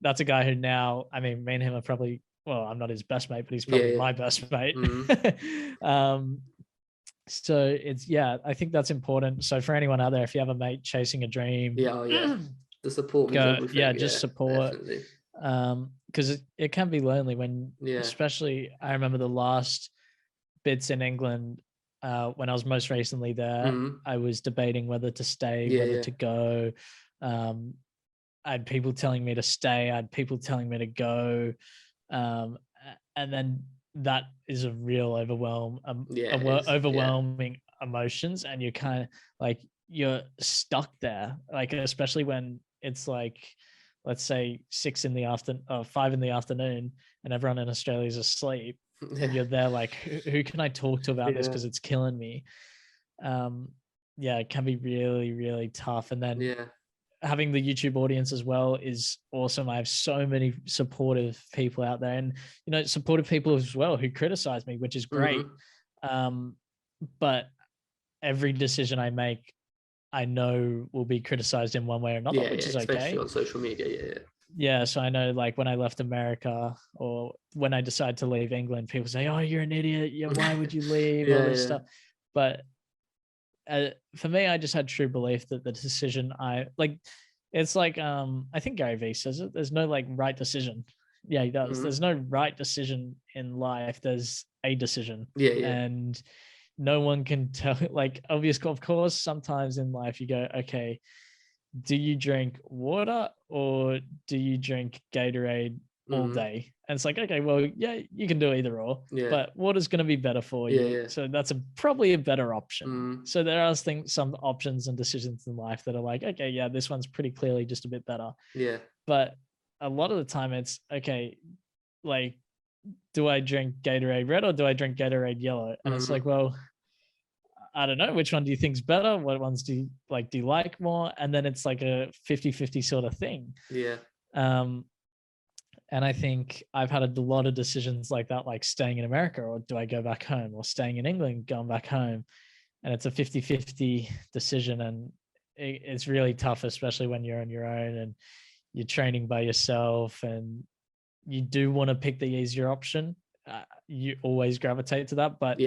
[SPEAKER 2] that's a guy who now, I mean, me and him are probably well, I'm not his best mate, but he's probably my best mate. So it's, I think that's important. So for anyone out there, if you have a mate chasing a dream,
[SPEAKER 1] the support means everything.
[SPEAKER 2] Just support.
[SPEAKER 1] Definitely.
[SPEAKER 2] Because it can be lonely when, especially I remember the last bits in England, when I was most recently there, I was debating whether to stay, whether to go. I had people telling me to stay. I had people telling me to go. And then that is a real overwhelming emotions. And you're kind of like, you're stuck there. Like, especially when it's like, let's say 5 in the afternoon and everyone in Australia is asleep. And you're there like, who can I talk to about this? Because it's killing me. It can be really, really tough. And then having the YouTube audience as well is awesome. I have so many supportive people out there, and supportive people as well who criticize me, which is great. But every decision I make, I know will be criticized in one way or another, which is okay.
[SPEAKER 1] Especially on social media.
[SPEAKER 2] Yeah, so I know, like, when I left America or when I decided to leave England, people say, "Oh, you're an idiot. Yeah, why would you leave?" All this stuff. But for me, I just had true belief that the decision it's like, I think Gary Vee says it. There's no like right decision. Yeah, he does. There's no right decision in life. There's a decision. And no one can tell. Like, of course, sometimes in life you go, okay, do you drink water or do you drink Gatorade all day? And it's like, okay, well, you can do either or, but water's going to be better for you. So that's probably a better option. So there are some options and decisions in life that are like, okay, this one's pretty clearly just a bit better. But a lot of the time it's, okay, like, do I drink Gatorade red or do I drink Gatorade yellow? And it's like, well, I don't know, which one do you think's better? What ones do you like more? And then it's like a 50-50 sort of thing. And I think I've had a lot of decisions like that, like staying in America, or do I go back home, or staying in England, going back home. And it's a 50-50 decision. And it's really tough, especially when you're on your own and you're training by yourself and you do want to pick the easier option. You always gravitate to that, but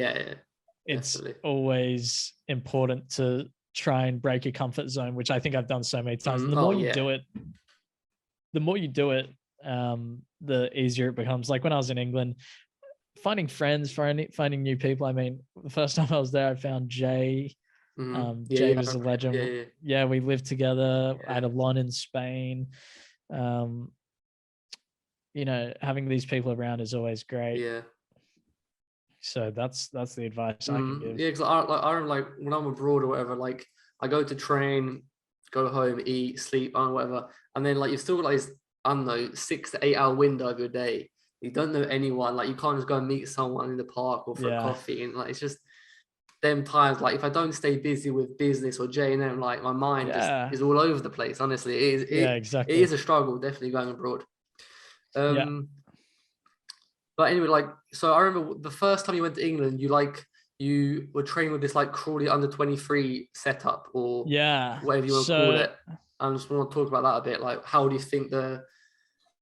[SPEAKER 2] it's always important to try and break your comfort zone, which I think I've done so many times. And the more you do it, the easier it becomes. Like when I was in England, finding friends, finding new people. I mean, the first time I was there, I found Jay. Jay was a legend. We lived together. I had a lawn in Spain. Having these people around is always great. So that's the advice I can give.
[SPEAKER 1] Because I like when I'm abroad or whatever, like I go to train, go home, eat, sleep, and whatever, and then like you've still got like this, I don't know, 6 to 8 hour window of your day. You don't know anyone. Like you can't just go and meet someone in the park or for a coffee, and like it's just them times. Like if I don't stay busy with business or JNM, like my mind just is all over the place. Honestly, it is a struggle. Definitely going abroad. But anyway, like, so I remember the first time you went to England, you were training with this like Crawley under 23 setup or whatever you want to call it. I just want to talk about that a bit. Like, how do you think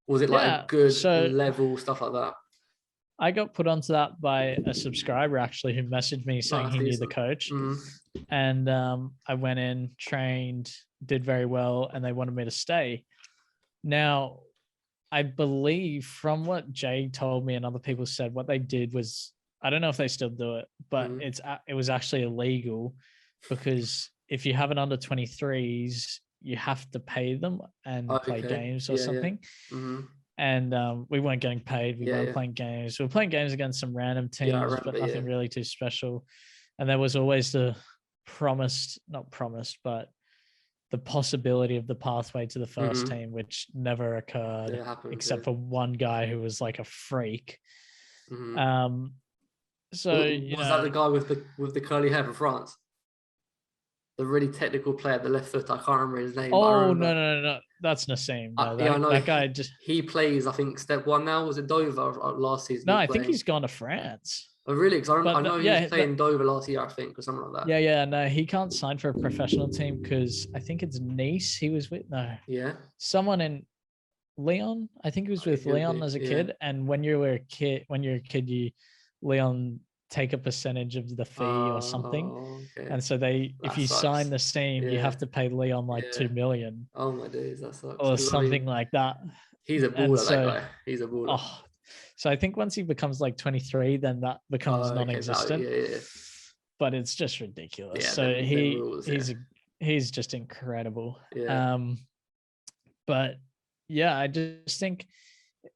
[SPEAKER 1] was it like a good level, stuff like that?
[SPEAKER 2] I got put onto that by a subscriber actually who messaged me saying he knew the coach. And I went in, trained, did very well, and they wanted me to stay. Now, I believe from what Jay told me and other people said, what they did was, I don't know if they still do it, but it was actually illegal, because if you have an under 23s, you have to pay them and play games or something. And we weren't getting paid. We weren't playing games. We were playing games against some random teams, but nothing really too special. And there was always the the possibility of the pathway to the first team, which never occurred, except for one guy who was like a freak. So
[SPEAKER 1] was that the guy with the curly hair from France? The really technical player, the left foot. I can't remember his name.
[SPEAKER 2] Oh no, that's Nassim. No,
[SPEAKER 1] I know
[SPEAKER 2] that guy
[SPEAKER 1] he plays. I think step 1 now. Was it Dover last season?
[SPEAKER 2] No, I think he's gone to France.
[SPEAKER 1] Oh, really? Because I know he was playing Dover last year, I think, or something like that.
[SPEAKER 2] No, he can't sign for a professional team because I think it's Nice he was with. No.
[SPEAKER 1] Yeah.
[SPEAKER 2] Someone in Leon. I think he was with Leon as a kid. And when you're a kid, Leon take a percentage of the fee or something.
[SPEAKER 1] Okay.
[SPEAKER 2] And so if you sign the team, you have to pay Leon like 2 million.
[SPEAKER 1] Oh my days, that sucks.
[SPEAKER 2] Or something like that.
[SPEAKER 1] He's a baller, that guy. He's a baller.
[SPEAKER 2] Oh, so I think once he becomes like 23, then that becomes non-existent. But it's just ridiculous. So he's just incredible. But yeah, I just think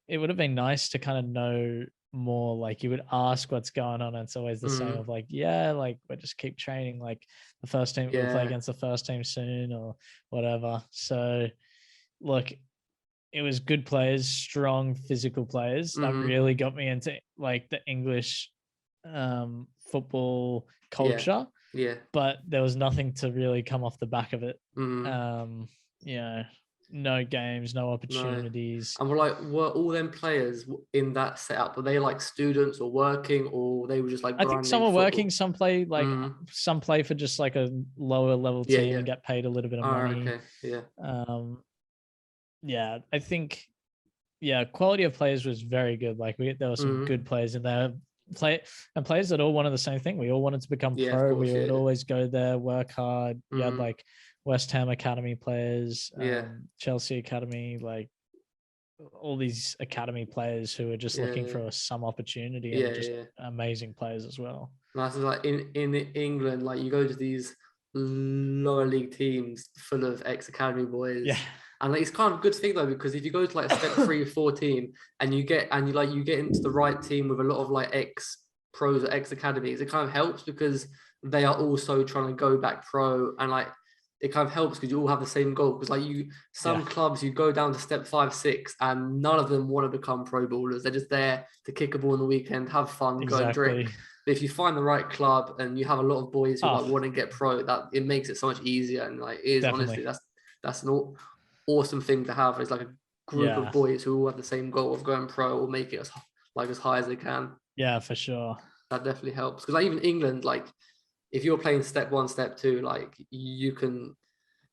[SPEAKER 2] it would have been nice to kind of know more. Like you would ask what's going on, and it's always the same of like, like we'll just keep training, like the first team we'll play against the first team soon or whatever. So look, it was good players, strong physical players that really got me into like the English football culture. But there was nothing to really come off the back of it. No games, no opportunities.
[SPEAKER 1] And were all them players in that setup, were they like students or working, or they were just like,
[SPEAKER 2] I think some were working, some play some play for just like a lower level team and get paid a little bit of money. I think quality of players was very good. Like there were some good players in there. Players that all wanted the same thing. We all wanted to become pro. We would always go there, work hard. You had like West Ham Academy players, Chelsea Academy, like all these academy players who are just looking for some opportunity and just amazing players as well.
[SPEAKER 1] That's like in England, like you go to these lower league teams full of ex-academy boys. And like, it's kind of a good thing though, because if you go to like a step 3 or 4 team and you get into the right team with a lot of like ex-pros or ex-academies, it kind of helps because they are also trying to go back pro, and like it kind of helps because you all have the same goal. Because like some clubs, you go down to step 5, 6, and none of them want to become pro ballers. They're just there to kick a ball on the weekend, have fun, go and drink. But if you find the right club and you have a lot of boys who like want to get pro, that it makes it so much easier. And like honestly, that's an awesome thing to have. It's like a group of boys who all have the same goal of going pro or make it as high as they can.
[SPEAKER 2] Yeah, for sure.
[SPEAKER 1] That definitely helps. Because like even England, like if you're playing step 1, step 2, like you can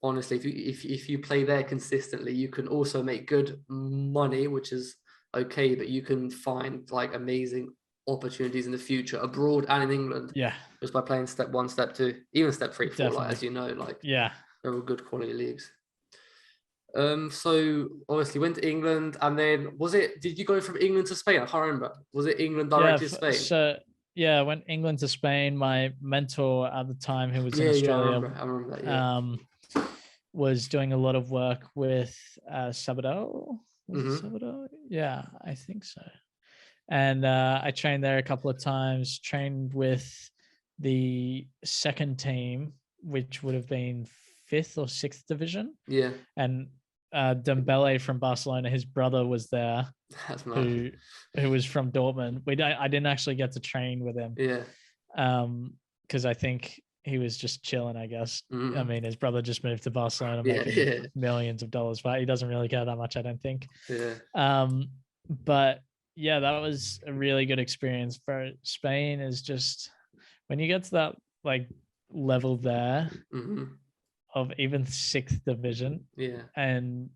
[SPEAKER 1] honestly, if you play there consistently, you can also make good money, which is okay, but you can find like amazing opportunities in the future abroad and in England. Just by playing step 1, step 2, even step 3, 4, like, as you know, like they're all good quality leagues. So obviously went to England, and then did you go from England to Spain? I can't remember. Was it England directly to Spain?
[SPEAKER 2] So I went England to Spain. My mentor at the time, who was in Australia,
[SPEAKER 1] I remember that,
[SPEAKER 2] was doing a lot of work with Sabadell. Sabadell? Yeah, I think so. And I trained there a couple of times, trained with the second team, which would have been 5th or 6th division. And Dembele from Barcelona, his brother was there.
[SPEAKER 1] That's mad.
[SPEAKER 2] Who was from Dortmund. I didn't actually get to train with him. Because I think he was just chilling, I guess. I mean, his brother just moved to Barcelona making millions of dollars, but he doesn't really care that much, I don't think. But yeah, that was a really good experience. For Spain is just, when you get to that like level there of even 6th division, and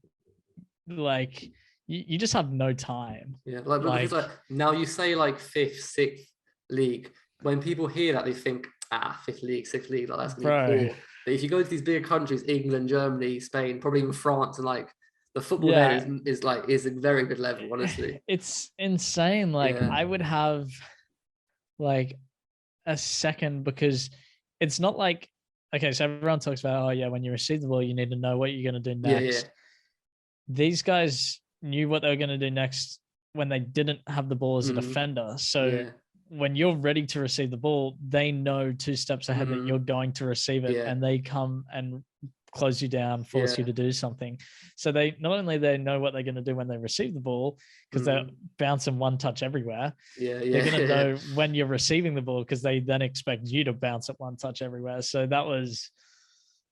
[SPEAKER 2] like you just have no time.
[SPEAKER 1] Like now you say like 5th, 6th league, when people hear that they think 5th league, 6th league, like that's gonna be poor. But if you go to these bigger countries, England, Germany, Spain, probably even France, and like the football there is a very good level, honestly.
[SPEAKER 2] It's insane. Like I would have like a second, because it's not like, okay, so everyone talks about, when you receive the ball, you need to know what you're going to do next. These guys knew what they were going to do next when they didn't have the ball as a defender. So when you're ready to receive the ball, they know 2 steps ahead that you're going to receive it, and they come and close you down, force you to do something. So they not only they know what they're going to do when they receive the ball, because they're bouncing one touch everywhere. They're going to know when you're receiving the ball, because they then expect you to bounce at one touch everywhere. So that was,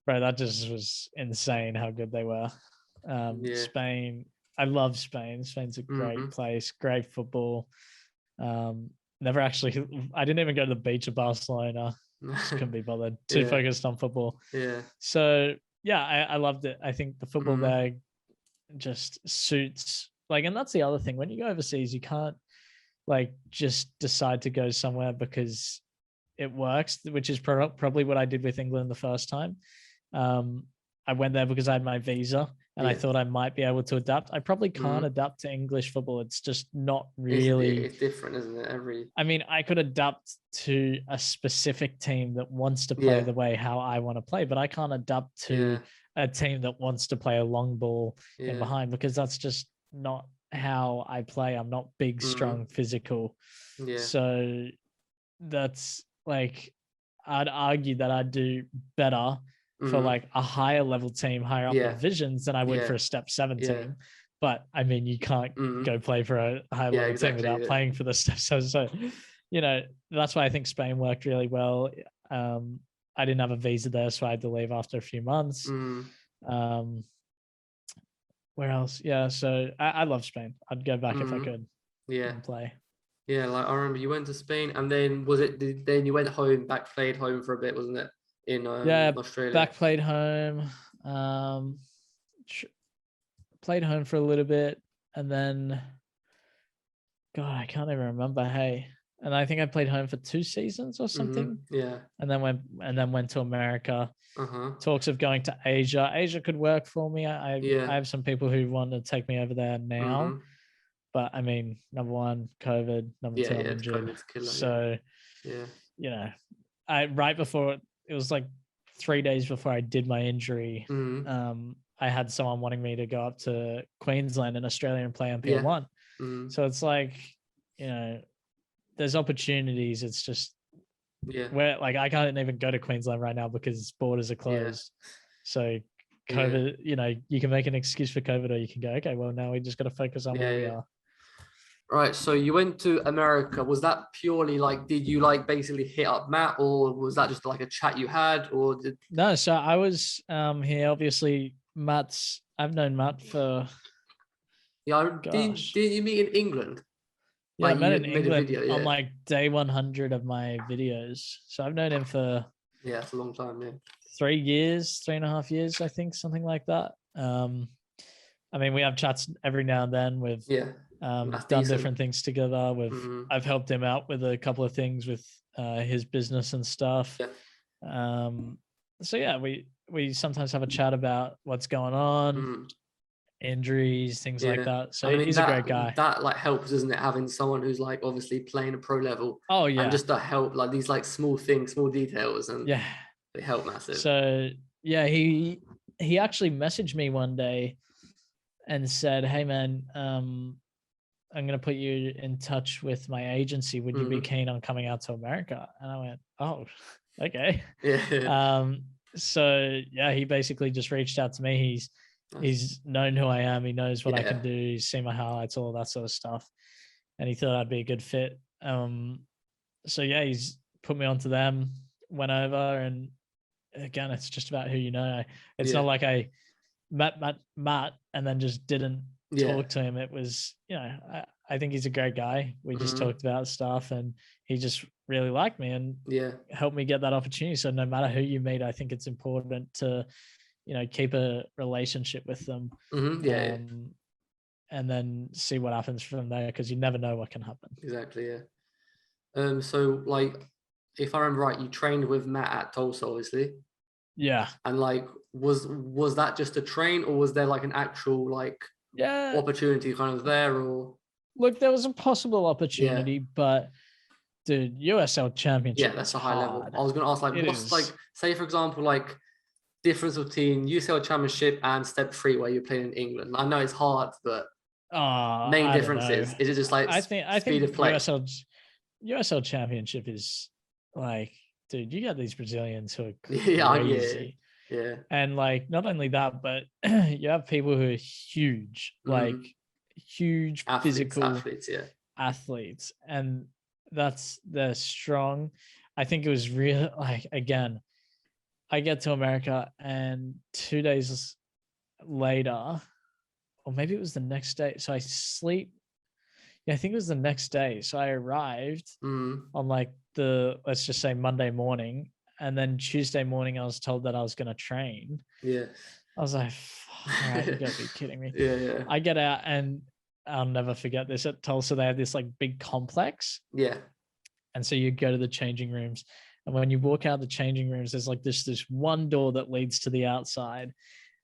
[SPEAKER 2] that just was insane how good they were. Spain, I love Spain. Spain's a great place, great football. Never actually, I didn't even go to the beach of Barcelona. Just couldn't be bothered. Too focused on football. So I loved it. I think the football there just suits. Like, and that's the other thing. When you go overseas, you can't like just decide to go somewhere because it works, which is probably what I did with England the first time. I went there because I had my visa and I thought I might be able to adapt. I probably can't adapt to English football. It's just not really.
[SPEAKER 1] It's different, isn't it?
[SPEAKER 2] I mean, I could adapt to a specific team that wants to play the way how I want to play, but I can't adapt to a team that wants to play a long ball in behind, because that's just not how I play. I'm not big, strong, physical. So that's like, I'd argue that I'd do better for like a higher level team, higher up the divisions than I would for a step 7 team. But I mean, you can't go play for a high level team without playing for the step 7. So, you know, that's why I think Spain worked really well. I didn't have a visa there, so I had to leave after a few months. Where else? Yeah, so I love Spain. I'd go back if I could. And play.
[SPEAKER 1] Yeah, like I remember you went to Spain, and then then you went home, played home for a bit, wasn't it? In Australia.
[SPEAKER 2] Played home. Played home for a little bit, and then God, I can't even remember. Hey, and I think I played home for 2 seasons or something. And then went to America. Talks of going to Asia. Asia could work for me. I have some people who want to take me over there now. But I mean, number 1, COVID. Number 2, I'm injured. So, you know, right before, it was like 3 days before I did my injury, I had someone wanting me to go up to Queensland in Australia and play NPL1. So it's like, you know, there's opportunities. It's just where, like, I can't even go to Queensland right now because borders are closed. So COVID, you know, you can make an excuse for COVID, or you can go, okay, well, now we just got to focus on where we are.
[SPEAKER 1] Right. So you went to America. Was that purely like, did you like basically hit up Matt, or was that just like a chat you had, or did?
[SPEAKER 2] No, so I was here. Obviously, I've known Matt for.
[SPEAKER 1] Yeah. Did you meet in England?
[SPEAKER 2] Yeah, like I met in England on like day 100 of my videos. So I've known him for.
[SPEAKER 1] Yeah, it's a long time.
[SPEAKER 2] 3 years, 3.5 years, I think, something like that. I mean, we have chats every now and then. We've done different things together. I've helped him out with a couple of things with his business and stuff. So yeah, we sometimes have a chat about what's going on, injuries, things like that. So I mean, he's a great guy.
[SPEAKER 1] That like helps, doesn't it? Having someone who's like obviously playing a pro level.
[SPEAKER 2] Oh yeah.
[SPEAKER 1] And just to help, like these like small things, small details, and they help massive.
[SPEAKER 2] So yeah, he actually messaged me one day and said, "Hey man, I'm going to put you in touch with my agency. Would you be keen on coming out to America?" And I went, "Oh, okay." So yeah, he basically just reached out to me. He's known who I am. He knows what I can do. He's seen my highlights, all that sort of stuff. And he thought I'd be a good fit. So yeah, he's put me onto them, went over, and again, it's just about who you know. It's not like I met Matt and then just didn't talk to him. It was, you know, I think he's a great guy. We just talked about stuff, and he just really liked me and helped me get that opportunity. So no matter who you meet, I think it's important to, you know, keep a relationship with them. And then see what happens from there, because you never know what can happen.
[SPEAKER 1] Exactly. So like, if I remember right, you trained with Matt at Tulsa, obviously.
[SPEAKER 2] Yeah.
[SPEAKER 1] And like, was that just a train, or was there like an actual like opportunity kind of there? Or
[SPEAKER 2] look, there was a possible opportunity, but dude, USL Championship.
[SPEAKER 1] Yeah, that's a high level. I was going to ask, like, what's like, say for example, like difference between UCL Championship and Step 3 where you're playing in England? I know it's hard, but main differences, is it just like I think speed of play?
[SPEAKER 2] USL Championship is like, dude, you got these Brazilians who are crazy. And like, not only that, but you have people who are huge, like huge physical athletes, and they're strong. I think it was real. Like, again, I get to America, and 2 days later, or maybe it was the next day. So I sleep. Yeah, I think it was the next day. So I arrived on like let's just say Monday morning, And then Tuesday morning, I was told that I was going to train.
[SPEAKER 1] Yeah.
[SPEAKER 2] I was like, all right, you got to be kidding me.
[SPEAKER 1] Yeah.
[SPEAKER 2] I get out, and I'll never forget this. At Tulsa, they have this like big complex.
[SPEAKER 1] Yeah.
[SPEAKER 2] And so you go to the changing rooms. And when you walk out the changing rooms, there's like this one door that leads to the outside.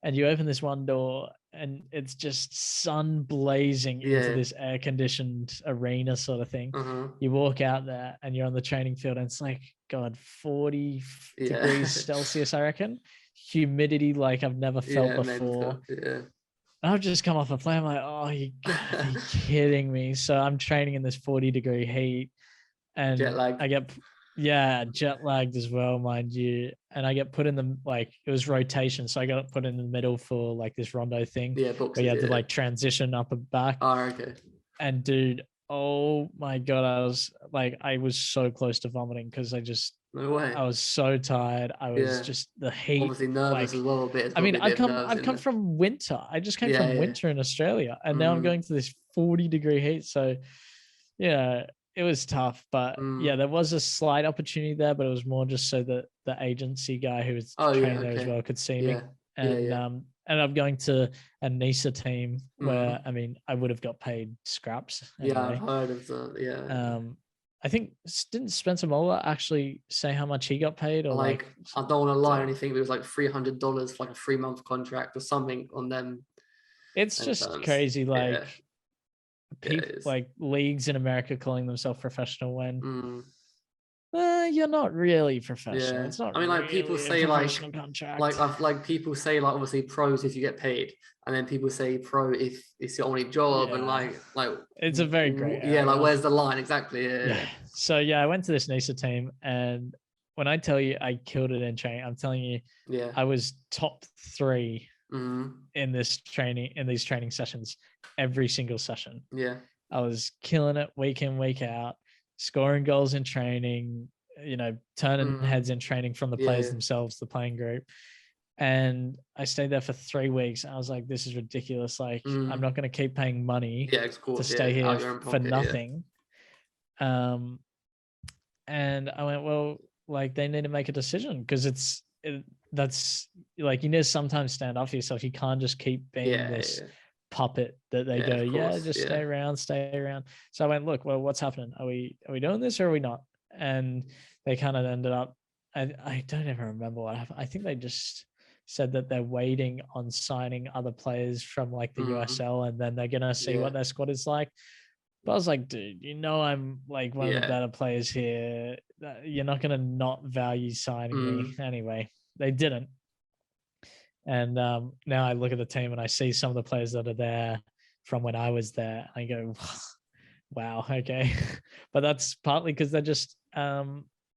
[SPEAKER 2] And you open this one door, and it's just sun blazing into this air-conditioned arena sort of thing. You walk out there, and you're on the training field, and it's like, God, 40 degrees Celsius, I reckon. Humidity like I've never felt before.
[SPEAKER 1] Yeah.
[SPEAKER 2] I've just come off a plane. I'm like, oh, you gotta be kidding me. So I'm training in this 40-degree heat, and
[SPEAKER 1] jet lag.
[SPEAKER 2] I get jet lagged as well, mind you. And I get put in the, like, it was rotation, so I got put in the middle for like this rondo thing.
[SPEAKER 1] Yeah, boxes,
[SPEAKER 2] where you had to like transition up and back.
[SPEAKER 1] Oh, okay.
[SPEAKER 2] And dude, oh my God, I was so close to vomiting because
[SPEAKER 1] no way.
[SPEAKER 2] I was so tired. I was just the heat.
[SPEAKER 1] Obviously nervous as well a bit.
[SPEAKER 2] I mean, I've come from winter. I just came from winter in Australia, and now I'm going to this 40-degree heat. So yeah, it was tough. But yeah, there was a slight opportunity there, but it was more just so that the agency guy who was training there as well could see me. And ended up going to a NISA team where, I mean, I would have got paid scraps. Anyway.
[SPEAKER 1] Yeah, I've heard of that. Yeah.
[SPEAKER 2] I think, didn't Spencer Moeller actually say how much he got paid? Or
[SPEAKER 1] like I don't want to lie or anything, but it was like $300 for like a 3-month contract or something on them.
[SPEAKER 2] It's just crazy. Like people, like leagues in America calling themselves professional when you're not really professional.
[SPEAKER 1] Yeah.
[SPEAKER 2] It's not.
[SPEAKER 1] I mean, like
[SPEAKER 2] really
[SPEAKER 1] people say
[SPEAKER 2] contract.
[SPEAKER 1] like people say like obviously pros if you get paid, and then people say pro if it's your only job, and like
[SPEAKER 2] it's a very great
[SPEAKER 1] area. Like where's the line exactly? Yeah.
[SPEAKER 2] So I went to this NISA team, and when I tell you I killed it in training, I'm telling you, I was top 3 in these training sessions, every single session. Yeah, I was killing it week in, week out, scoring goals in training, turning heads in training from the players themselves, the playing group. And I stayed there for 3 weeks. I was like, this is ridiculous. Like, I'm not going to keep paying money to stay here for nothing. And I went, well, like they need to make a decision, because that's like, you need to sometimes stand up for yourself. You can't just keep being this puppet that they go, stay around. So I went, look, well, what's happening? Are we doing this or are we not? And they kind of ended up, I don't even remember what happened. I think they just said that they're waiting on signing other players from like the USL, and then they're going to see what their squad is like. But I was like, dude, I'm like one of the better players here. You're not going to not value signing me. Anyway, they didn't. And now I look at the team and I see some of the players that are there from when I was there. I go, wow, okay. But that's partly because they're just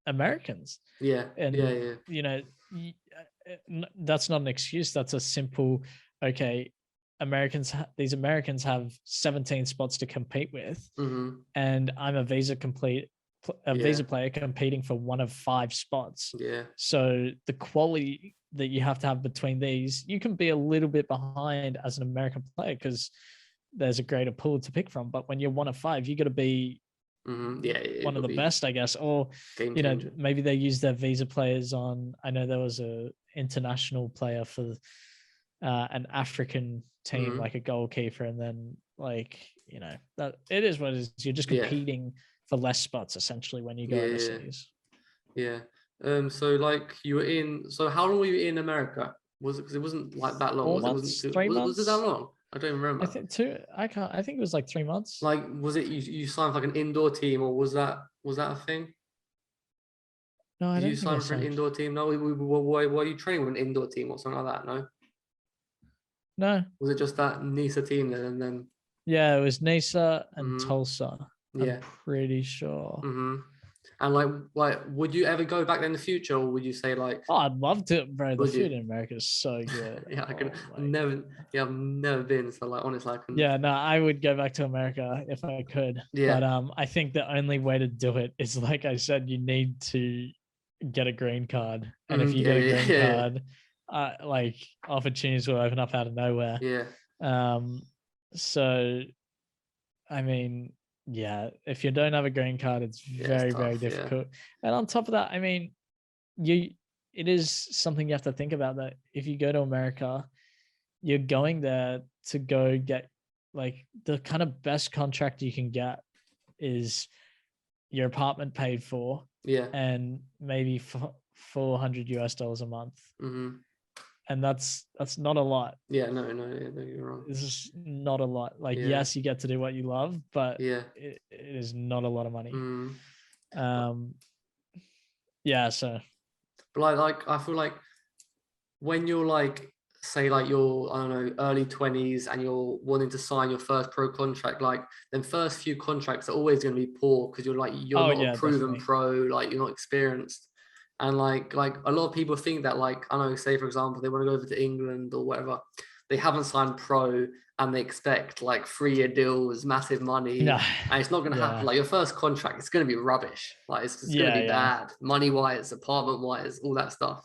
[SPEAKER 2] Americans. Yeah. And, that's not an excuse. That's a simple, okay, these Americans have 17 spots to compete with. And I'm a visa player competing for one of 5 spots. Yeah. So the quality that you have to have between these, you can be a little bit behind as an American player because there's a greater pool to pick from. But when you're one of 5, you got to be one of the best, I guess. Or maybe they use their visa players on. I know there was a international player for an African team, like a goalkeeper, and then like that it is what it is. You're just competing for less spots essentially when you go overseas. Yeah.
[SPEAKER 1] So like you were in. So how long were you in America? Was it, because it wasn't like that long?
[SPEAKER 2] 4 months, 3 months.
[SPEAKER 1] Was it that long? I don't remember.
[SPEAKER 2] I think 2. I think it was like 3 months.
[SPEAKER 1] Like, was it you signed for like an indoor team, or was that a thing?
[SPEAKER 2] No, I don't
[SPEAKER 1] you signed for an indoor team? No, were you training with an indoor team or something like that? No.
[SPEAKER 2] No.
[SPEAKER 1] Was it just that NISA team then? And then.
[SPEAKER 2] Yeah, it was NISA and Tulsa. I'm pretty sure.
[SPEAKER 1] And like, would you ever go back there in the future, or would you say like?
[SPEAKER 2] Oh, I'd love to, bro. The food in America is so good.
[SPEAKER 1] I've never been. So like, honestly, I can.
[SPEAKER 2] Yeah, no, I would go back to America if I could. Yeah. But I think the only way to do it is, like I said, you need to get a green card, and if you get a green card, like opportunities will open up out of nowhere. Yeah. So, I mean. Yeah, if you don't have a green card, it's very, very difficult. And on top of that, I mean, it is something you have to think about, that if you go to America, you're going there to go get like the kind of best contract you can get is your apartment paid for, and maybe $400 a month. And that's not a lot.
[SPEAKER 1] No, you're wrong.
[SPEAKER 2] This is not a lot. Like, yes, you get to do what you love, but it is not a lot of money. So.
[SPEAKER 1] But like I feel like when you're like, say like you're, I don't know, early 20s and you're wanting to sign your first pro contract, like then first few contracts are always going to be poor because you're not a proven pro, like you're not experienced. And like a lot of people think that, like, I don't know, say for example, they want to go over to England or whatever, they haven't signed pro and they expect like 3-year deals, massive money, and it's not going to happen. Like your first contract, it's going to be rubbish. Like it's going to be bad, money wise, apartment wise, all that stuff.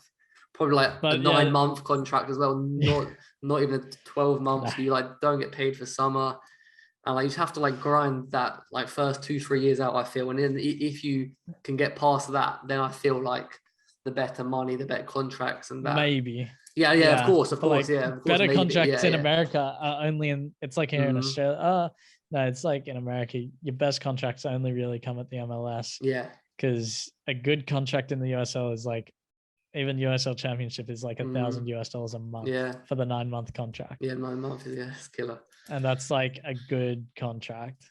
[SPEAKER 1] Probably like a 9-month contract as well, not even 12 months. You like don't get paid for summer, and like you just have to like grind that like first 2-3 years out, I feel. And then if you can get past that, then I feel like the better money, the better contracts, and that
[SPEAKER 2] maybe.
[SPEAKER 1] Of course,
[SPEAKER 2] like,
[SPEAKER 1] of course,
[SPEAKER 2] better contracts in America are only in. It's like here in Australia. No, it's like in America, your best contracts only really come at the MLS. Because a good contract in the USL is like, even USL Championship is like $1,000 a month for the 9-month contract.
[SPEAKER 1] 9 months, it's killer.
[SPEAKER 2] And that's like a good contract.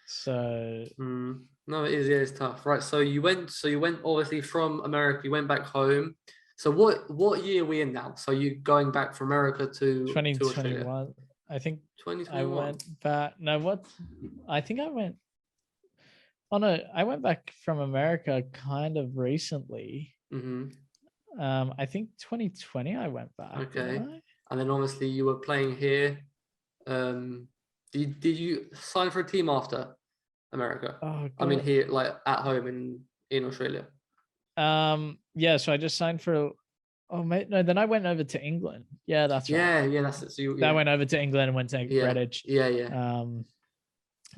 [SPEAKER 2] So
[SPEAKER 1] no, it is. It's tough, right? So you went obviously from America. You went back home. So what year are we in now? So you going back from America to
[SPEAKER 2] 2021? I think 2021. I went back. No, what? I think I went. Oh no, I went back from America kind of recently. I think 2020 I went back.
[SPEAKER 1] Okay. And then obviously you were playing here. Did you sign for a team after America? I mean here, like at home in Australia.
[SPEAKER 2] So I just signed for then I went over to England. That's right.
[SPEAKER 1] That's it. So
[SPEAKER 2] I went over to England and went to Redditch.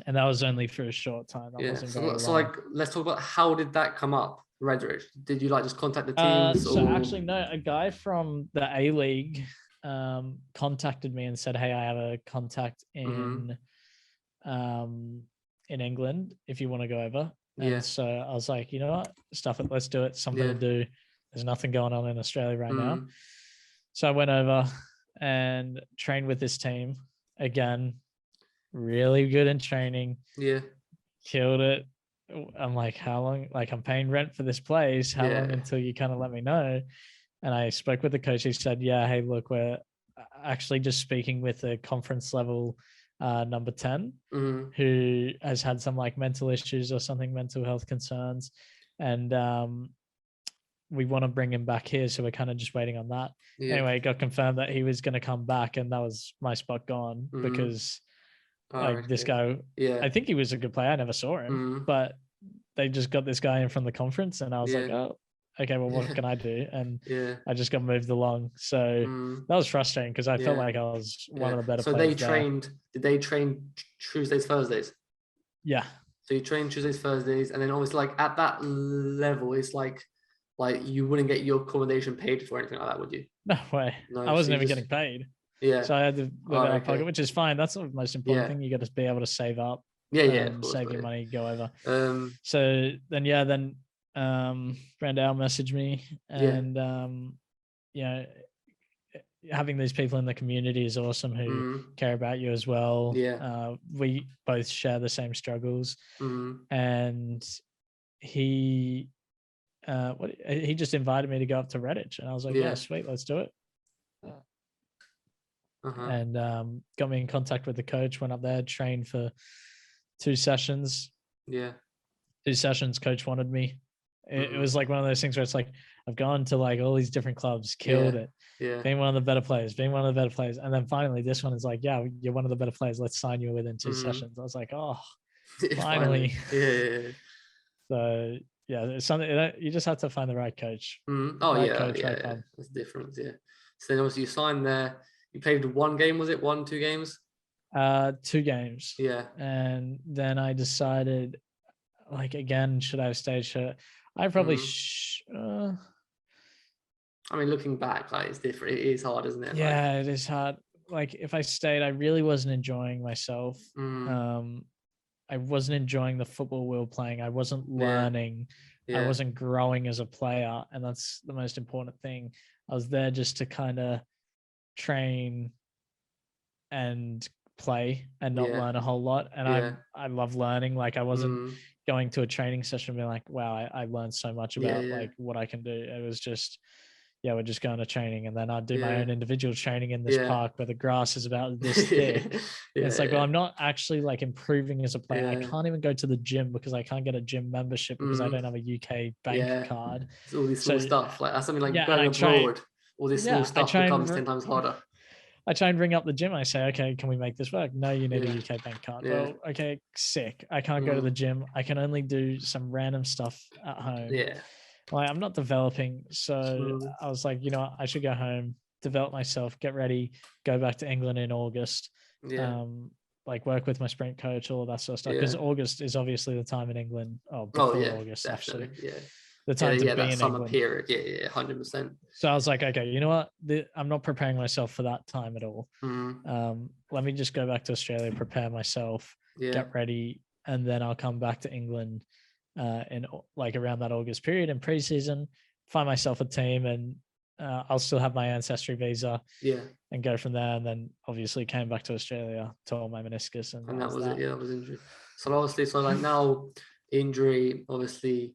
[SPEAKER 2] And that was only for a short time. That wasn't very long.
[SPEAKER 1] So like let's talk about how did that come up? Redditch. Did you like just contact the teams?
[SPEAKER 2] So actually no, a guy from the A League contacted me and said, hey, I have a contact in England if you want to go over. And so I was like, you know what, stuff it, let's do it. Something to do. There's nothing going on in Australia right now. So I went over and trained with this team again. Really good in training. Killed it. I'm like, how long? Like, I'm paying rent for this place. How long until you kind of let me know? And I spoke with the coach. He said, hey, look, we're actually just speaking with a conference level number 10 who has had some like mental issues or something, mental health concerns. And we want to bring him back here. So we're kind of just waiting on that. Anyway, it got confirmed that he was going to come back, and that was my spot gone because this guy, I think he was a good player. I never saw him, but they just got this guy in from the conference, and I was like, oh, okay, well, what can I do? And I just got moved along. So that was frustrating because I felt like I was one of the better players.
[SPEAKER 1] So did they train Tuesdays, Thursdays?
[SPEAKER 2] Yeah.
[SPEAKER 1] So you train Tuesdays, Thursdays, and then obviously like at that level, it's like you wouldn't get your accommodation paid for or anything like that, would you?
[SPEAKER 2] No way. No, I wasn't even getting paid. So I had to live out of pocket, which is fine. That's the most important thing. You got to be able to save up. Save your money, go over. So then Brandao messaged me, and having these people in the community is awesome who care about you as well. We both share the same struggles, and he just invited me to go up to Redditch, and I was like, yeah, sweet, let's do it. And got me in contact with the coach, went up there, trained for 2 sessions. 2 sessions, coach wanted me. It was like one of those things where it's like, I've gone to like all these different clubs, killed it, being one of the better players. And then finally this one is like, yeah, you're one of the better players. Let's sign you within 2 sessions. I was like, oh, finally. So it's something you just have to find the right coach. That's different.
[SPEAKER 1] So then obviously you signed there. You played 1 game, was it 1, 2 games?
[SPEAKER 2] 2 games. And then I decided, like, again, should I have stayed? I probably.
[SPEAKER 1] I mean, looking back, like, it's different. It is hard, isn't it?
[SPEAKER 2] Yeah, it is hard. Like, if I stayed, I really wasn't enjoying myself. I wasn't enjoying the football we were playing. I wasn't learning. I wasn't growing as a player, and that's the most important thing. I was there just to kind of train and play and not learn a whole lot. And I love learning. Like, I wasn't going to a training session and being like, wow, I learned so much about like what I can do. It was just, we're just going to training, and then I'd do my own individual training in this park where the grass is about this thick. It's like, well, I'm not actually like improving as a player. I can't even go to the gym because I can't get a gym membership because I don't have a UK bank card.
[SPEAKER 1] It's all this small stuff. Like, that's something like going abroad. All this small stuff becomes 10 times harder.
[SPEAKER 2] I try and ring up the gym. I say, okay, can we make this work? No, you need a UK bank card. Well, okay, sick. I can't go to the gym. I can only do some random stuff at home. Like, I'm not developing. So I was like, you know what? I should go home, develop myself, get ready, go back to England in August. Like, work with my sprint coach, all of that sort of stuff. Because August is obviously the time in England. Before August,
[SPEAKER 1] definitely.
[SPEAKER 2] Actually. The time to be
[SPEAKER 1] that
[SPEAKER 2] in
[SPEAKER 1] summer
[SPEAKER 2] England.
[SPEAKER 1] period. 100%.
[SPEAKER 2] So I was like, okay, you know what? I'm not preparing myself for that time at all. Let me just go back to Australia, prepare myself, get ready, and then I'll come back to England in like around that August period in preseason, find myself a team, and I'll still have my ancestry visa. And go from there. And then obviously came back to Australia, tore my meniscus, and
[SPEAKER 1] that was it. That was injury. So obviously, like now, injury, obviously.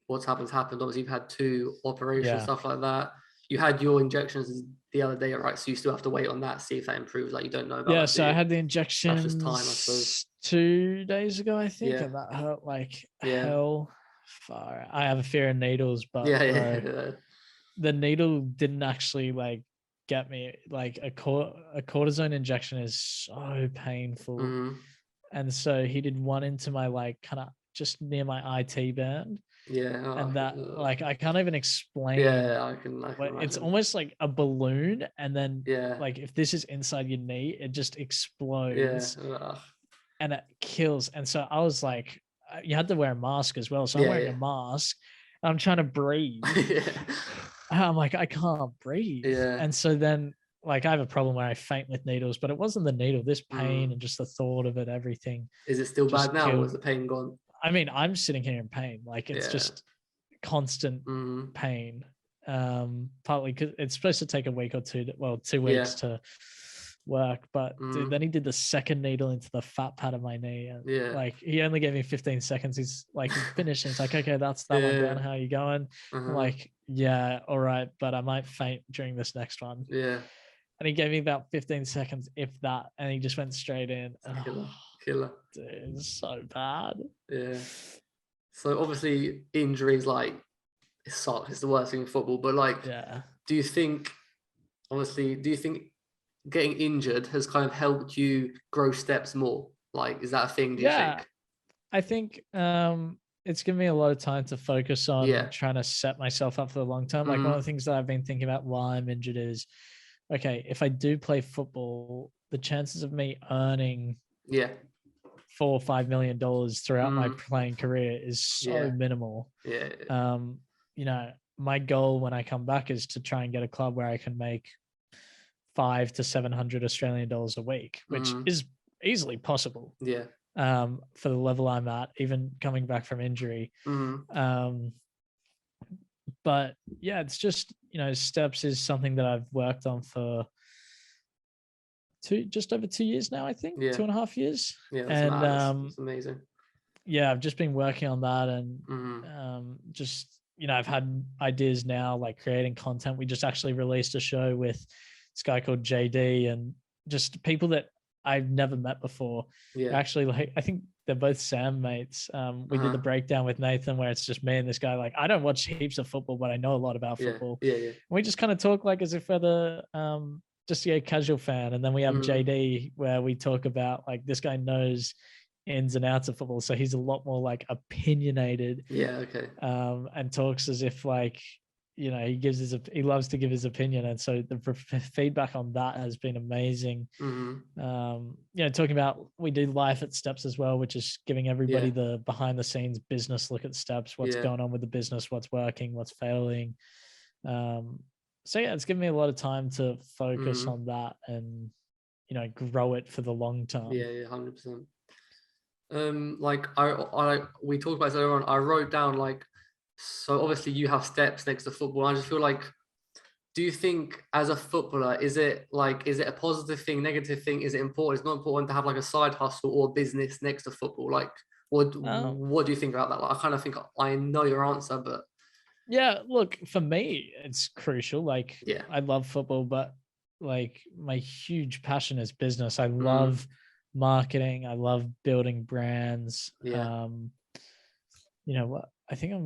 [SPEAKER 1] What's happened. Obviously, you've had 2 operations, stuff like that. You had your injections the other day, right? So you still have to wait on that, see if that improves. Like, you don't know about that.
[SPEAKER 2] So I had the injections
[SPEAKER 1] that's just time, I suppose.
[SPEAKER 2] 2 days ago, I think, and that hurt like hell. Far. I have a fear of needles, but the needle didn't actually like get me. Like a cortisone injection is so painful, and so he did one into my like kind of just near my IT band. And that like I can't even explain.
[SPEAKER 1] I can
[SPEAKER 2] it's almost like a balloon, and then like if this is inside your knee, it just explodes and it kills. And so I was like, you had to wear a mask as well. So I'm wearing a mask. I'm trying to breathe. I'm like, I can't breathe. And so then like I have a problem where I faint with needles, but it wasn't the needle, this pain and just the thought of it, everything.
[SPEAKER 1] Is it still bad now, or is the pain gone?
[SPEAKER 2] I mean, I'm sitting here in pain. Like, it's just constant pain. Partly because it's supposed to take a week or 2, 2 weeks to work. But dude, then he did the second needle into the fat pad of my knee. And like, he only gave me 15 seconds. He's like, he's finished. He's like, okay, that's that one done. How are you going? I'm like, yeah, all right. But I might faint during this next one. And he gave me about 15 seconds, if that. And he just went straight in.
[SPEAKER 1] Killer.
[SPEAKER 2] Dude, it's so bad.
[SPEAKER 1] So obviously injuries, like, it sucks. It's the worst thing in football. But like, do you think getting injured has kind of helped you grow steps more? Like, is that a thing? Do you think?
[SPEAKER 2] I think it's given me a lot of time to focus on trying to set myself up for the long term. Like, one of the things that I've been thinking about while I'm injured is, okay, if I do play football, the chances of me earning $4 or $5 million throughout my playing career is so minimal. You know, my goal when I come back is to try and get a club where I can make $500 to $700 Australian dollars a week, which is easily possible. For the level I'm at, even coming back from injury. But yeah, it's just, you know, steps is something that I've worked on for just over 2 years now, I think. 2.5 years.
[SPEAKER 1] And it's amazing.
[SPEAKER 2] I've just been working on that, and just, you know, I've had ideas now, like creating content. We just actually released a show with this guy called JD, and just people that I've never met before. Actually, like, I think they're both Sam mates. We did the breakdown with Nathan, where it's just me and this guy. Like, I don't watch heaps of football, but I know a lot about football. We just kind of talk like as if we're the just a casual fan. And then we have JD, where we talk about, like, this guy knows ins and outs of football, so he's a lot more like opinionated. And talks as if, like, he loves to give his opinion, and so the feedback on that has been amazing. Talking about, we do life at Steps as well, which is giving everybody the behind the scenes business look at Steps, what's going on with the business, what's working, what's failing. It's given me a lot of time to focus on that and grow it for the long term.
[SPEAKER 1] 100%. Like we talked about this earlier on. I wrote down, like, so obviously you have Steps next to football. I just feel like, do you think as a footballer, is it a positive thing, negative thing? Is it important? It's not important to have like a side hustle or business next to football. Like, what do you think about that? Like, I kind of think I know your answer, but
[SPEAKER 2] yeah, look, for me, it's crucial. Like, I love football, but like my huge passion is business. I love marketing. I love building brands. What? I think I'm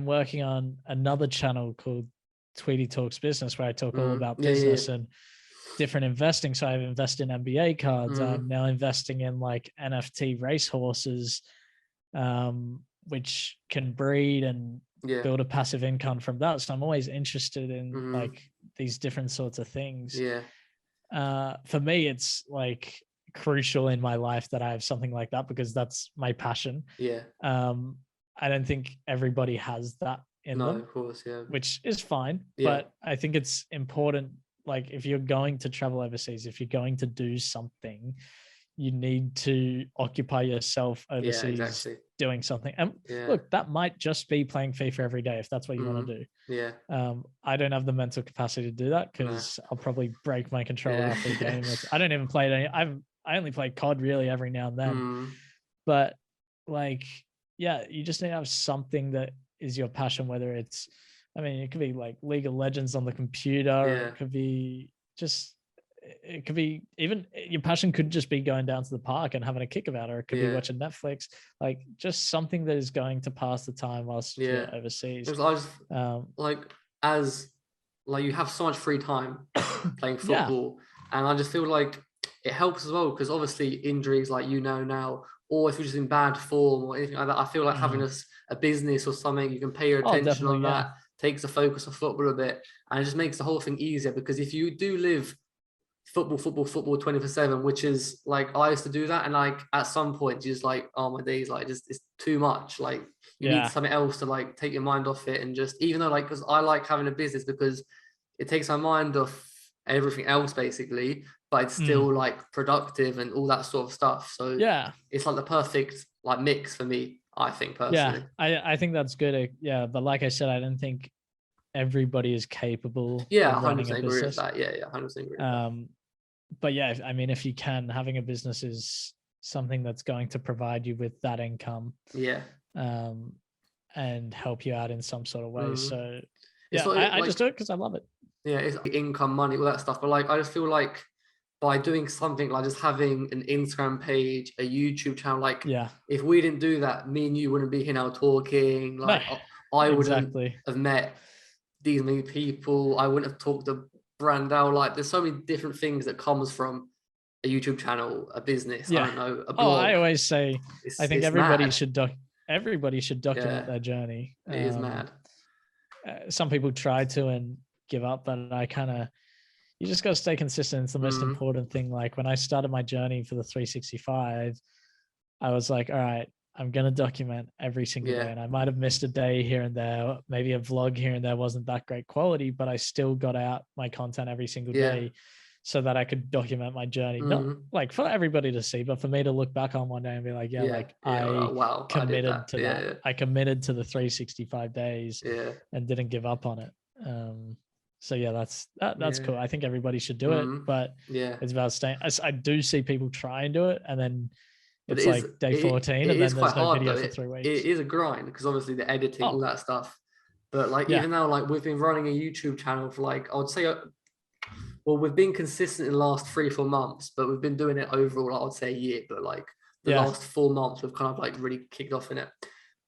[SPEAKER 2] working on another channel called Tweedie Talks Business, where I talk all about business and different investing. So I've invested in NBA cards. I'm now investing in like NFT racehorses, which can breed and build a passive income from that. So I'm always interested in like these different sorts of things. For me, it's like crucial in my life that I have something like that, because that's my passion. I don't think everybody has that in them,
[SPEAKER 1] of course,
[SPEAKER 2] which is fine. But I think it's important, like, if you're going to travel overseas, if you're going to do something, you need to occupy yourself overseas doing something. And look, that might just be playing FIFA every day, if that's what you want to do. I don't have the mental capacity to do that, because I'll probably break my controller after a game. I don't even play it. I only play COD really every now and then. But like, you just need to have something that is your passion, whether it's, it could be like League of Legends on the computer, or it could be even your passion could just be going down to the park and having a kick about it, or it could be watching Netflix, like just something that is going to pass the time whilst you're overseas.
[SPEAKER 1] Because I just, you have so much free time playing football, and I just feel like it helps as well, because obviously injuries, like now, or if you're just in bad form or anything like that, I feel like having a business or something, you can pay your attention on that, takes the focus of football a bit, and it just makes the whole thing easier. Because if you do live football 24/7, which is like, I used to do that, and like at some point you're just like, oh my days, like just it's too much. Like you need something else to like take your mind off it, and just, even though, like, because I like having a business because it takes my mind off everything else basically, but it's still like productive and all that sort of stuff. So it's like the perfect like mix for me, I think, personally.
[SPEAKER 2] I think that's good. But like I said, I don't think everybody is capable of running a
[SPEAKER 1] 100%
[SPEAKER 2] business.
[SPEAKER 1] Agree with that. 100% agree with that.
[SPEAKER 2] But if you can, having a business is something that's going to provide you with that income, and help you out in some sort of way. So I just do it because I love it.
[SPEAKER 1] It's like income, money, all that stuff. But like, I just feel like by doing something like just having an Instagram page, a YouTube channel, like if we didn't do that, me and you wouldn't be here now talking. Like I wouldn't have met these many people. I wouldn't have talked to Brandel. Like, there's so many different things that comes from a YouTube channel, a business. I don't know, a blog.
[SPEAKER 2] I always say, I think everybody should document their journey.
[SPEAKER 1] It is mad.
[SPEAKER 2] Some people try to and give up, but you just got to stay consistent. It's the most important thing. Like, when I started my journey for the 365, I was like, all right, I'm going to document every single day. And I might have missed a day here and there. Maybe a vlog here and there wasn't that great quality, but I still got out my content every single day so that I could document my journey. Not like for everybody to see, but for me to look back on one day and be like, I committed to that. I committed to the 365 days and didn't give up on it. So that's cool. I think everybody should do it, but it's about staying. I do see people try and do it, and then it's like day 14, and then there's no video for 3 weeks.
[SPEAKER 1] It is a grind, because obviously the editing, all that stuff. But like, even now, like, we've been running a YouTube channel for like, I would say, well, we've been consistent in the last 3-4 months, but we've been doing it overall, I would say, a year. But like the last 4 months, we've kind of like really kicked off in it.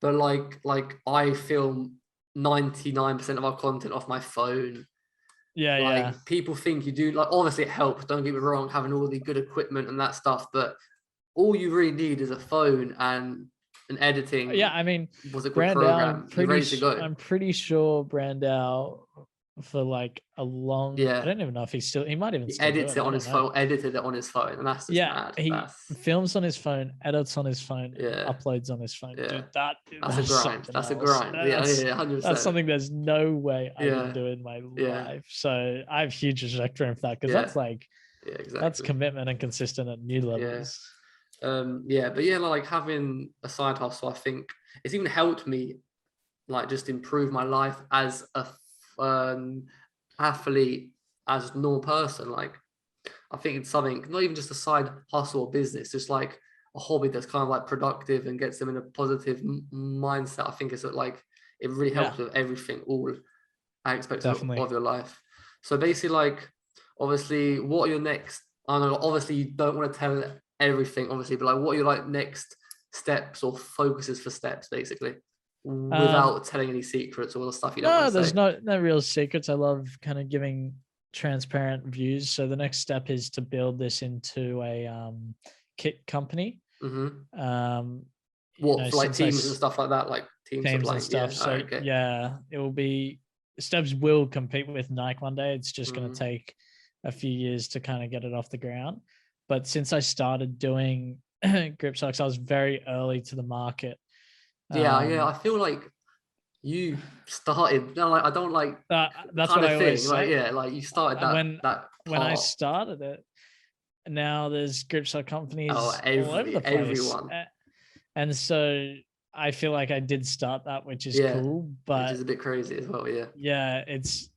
[SPEAKER 1] But like I film 99% of our content off my phone. People think you do, like, obviously it helps, don't get me wrong, having all the good equipment and that stuff, but all you really need is a phone and and editing.
[SPEAKER 2] Yeah, I mean,
[SPEAKER 1] was a good program. You're ready to go.
[SPEAKER 2] I'm pretty sure Brandao for like a long. I don't even know if he might even still
[SPEAKER 1] edits it on his phone. Edited it on his phone, and that's just mad.
[SPEAKER 2] He films on his phone, edits on his phone, and uploads on his phone. Dude, that's
[SPEAKER 1] a grind. That's a grind. 100%.
[SPEAKER 2] That's something there's no way I would do in my life. So I have huge respect for him for that, because that's like, exactly. That's commitment and consistent at new levels.
[SPEAKER 1] But like having a side hustle, I think it's even helped me like just improve my life as a athlete, as a normal person. Like I think it's something, not even just a side hustle or business, just like a hobby that's kind of like productive and gets them in a positive mindset. I think it's like it really helps with everything, all aspects of your life. So basically, like obviously, what are your next? I know obviously you don't want to tell everything, obviously, but like what are your like next steps or focuses for steps, basically, without telling any secrets or the stuff you don't want to say?
[SPEAKER 2] There's no real secrets. I love kind of giving transparent views. So the next step is to build this into a kit company.
[SPEAKER 1] What for like teams and stuff like that, like teams
[SPEAKER 2] and stuff. So it will be, Steps will compete with Nike one day. It's just going to take a few years to kind of get it off the ground. But since I started doing grip socks, I was very early to the market.
[SPEAKER 1] I feel like you started. No, like I don't like
[SPEAKER 2] that's what I always say.
[SPEAKER 1] Like you started that
[SPEAKER 2] when I started it. Now there's grip sock companies all over the place.
[SPEAKER 1] Everyone.
[SPEAKER 2] And so I feel like I did start that, which is cool, but
[SPEAKER 1] which is a bit crazy as well.
[SPEAKER 2] Yeah, it's,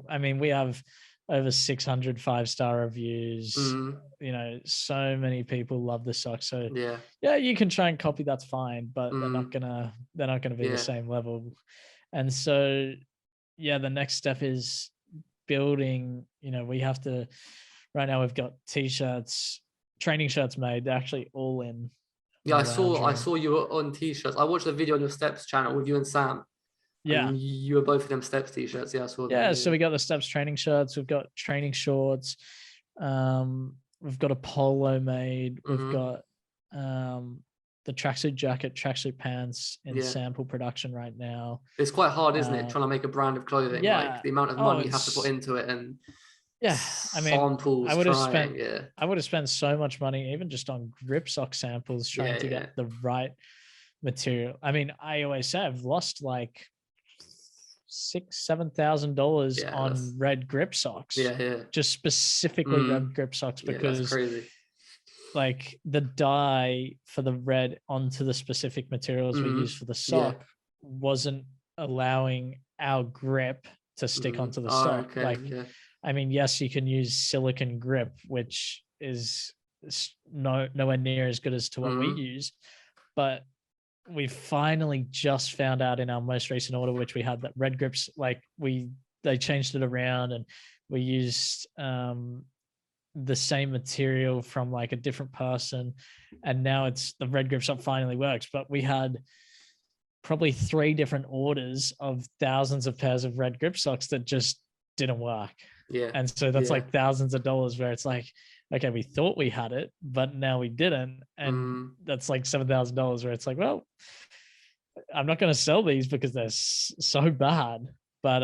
[SPEAKER 2] I mean, we have over 600 5-star reviews. So many people love the sock. So you can try and copy, that's fine, but they're not gonna be the same level. And so the next step is building. We have to. Right now we've got t-shirts, training shirts made. They're actually all in.
[SPEAKER 1] Yeah, I saw you were on t-shirts. I watched a video on your Steps channel with you and Sam.
[SPEAKER 2] Yeah,
[SPEAKER 1] and you were both of them Steps t-shirts. Yeah, I saw that.
[SPEAKER 2] Yeah, so we got the Steps training shirts. We've got training shorts. We've got a polo made. We've got the tracksuit jacket, tracksuit pants in sample production right now.
[SPEAKER 1] It's quite hard, isn't it, trying to make a brand of clothing? Like the amount of money you have to put into it, and
[SPEAKER 2] I mean,
[SPEAKER 1] samples.
[SPEAKER 2] I would have spent so much money even just on grip sock samples trying to get the right material. I mean, I always say I've lost like $6,000-7,000 on red grip socks. Just specifically red grip socks, because
[SPEAKER 1] that's crazy.
[SPEAKER 2] Like the dye for the red onto the specific materials we use for the sock wasn't allowing our grip to stick onto the sock. I mean, yes, you can use silicone grip, which is nowhere near as good as to what we use, but we finally just found out in our most recent order, which we had, that red grips, like they changed it around, and we used the same material from like a different person, and now it's the red grip sock finally works. But we had probably 3 different orders of thousands of pairs of red grip socks that just didn't work. And so that's like thousands of dollars, where it's like, okay, we thought we had it, but now we didn't. And that's like $7,000, where it's like, well, I'm not going to sell these because they're so bad. But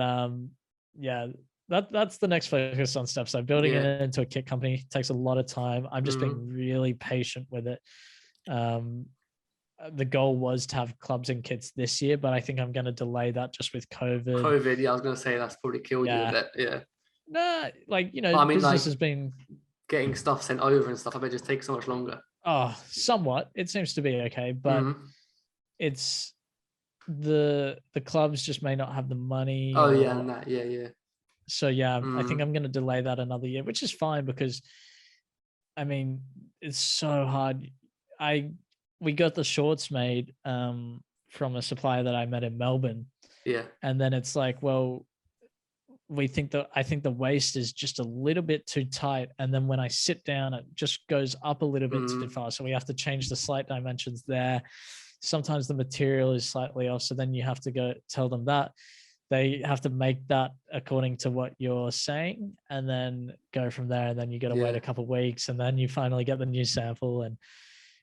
[SPEAKER 2] that's the next focus on Steps. So building it into a kit company takes a lot of time. I'm just being really patient with it. The goal was to have clubs and kits this year, but I think I'm going to delay that just with COVID.
[SPEAKER 1] I was going to say that's probably killed you a bit.
[SPEAKER 2] No, like, I mean, business has been
[SPEAKER 1] getting stuff sent over and stuff. I bet it just takes so much longer.
[SPEAKER 2] Oh, somewhat. It seems to be okay, but it's the clubs just may not have the money.
[SPEAKER 1] So
[SPEAKER 2] I think I'm going to delay that another year, which is fine, because I mean, it's so hard. We got the shorts made from a supplier that I met in Melbourne. And then it's like, well, I think the waist is just a little bit too tight, and then when I sit down, it just goes up a little bit too far. So we have to change the slight dimensions there. Sometimes the material is slightly off, so then you have to go tell them that. They have to make that according to what you're saying, and then go from there. And then you got to wait a couple of weeks, and then you finally get the new sample. And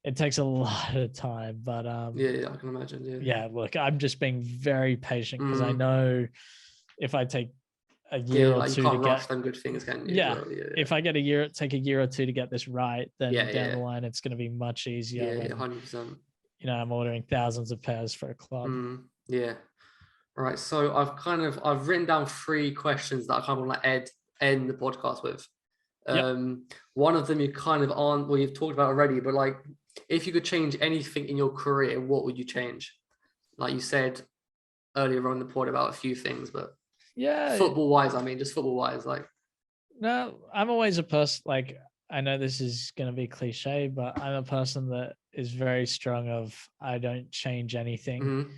[SPEAKER 2] it takes a lot of time. But
[SPEAKER 1] yeah, I can imagine.
[SPEAKER 2] Yeah, look, I'm just being very patient because I know if I take a year or
[SPEAKER 1] like
[SPEAKER 2] two
[SPEAKER 1] you can't
[SPEAKER 2] to
[SPEAKER 1] rush
[SPEAKER 2] get
[SPEAKER 1] them good things, can you?
[SPEAKER 2] yeah,
[SPEAKER 1] Well,
[SPEAKER 2] if I get take a year or two to get this right, then
[SPEAKER 1] Yeah,
[SPEAKER 2] down the line it's going to be much easier.
[SPEAKER 1] Yeah, 100%.
[SPEAKER 2] You know, I'm ordering thousands of pairs for a club.
[SPEAKER 1] Yeah. Right. So I've written down 3 questions that I kind of want to end the podcast with. One of them you kind of aren't, well, you've talked about already, but like, if you could change anything in your career, what would you change? Like you said earlier on in the pod about a few things, but
[SPEAKER 2] yeah,
[SPEAKER 1] football wise, I mean, just football wise, like.
[SPEAKER 2] No, I'm always a person, like, I know this is going to be cliche, but I'm a person that is very strong of, I don't change anything.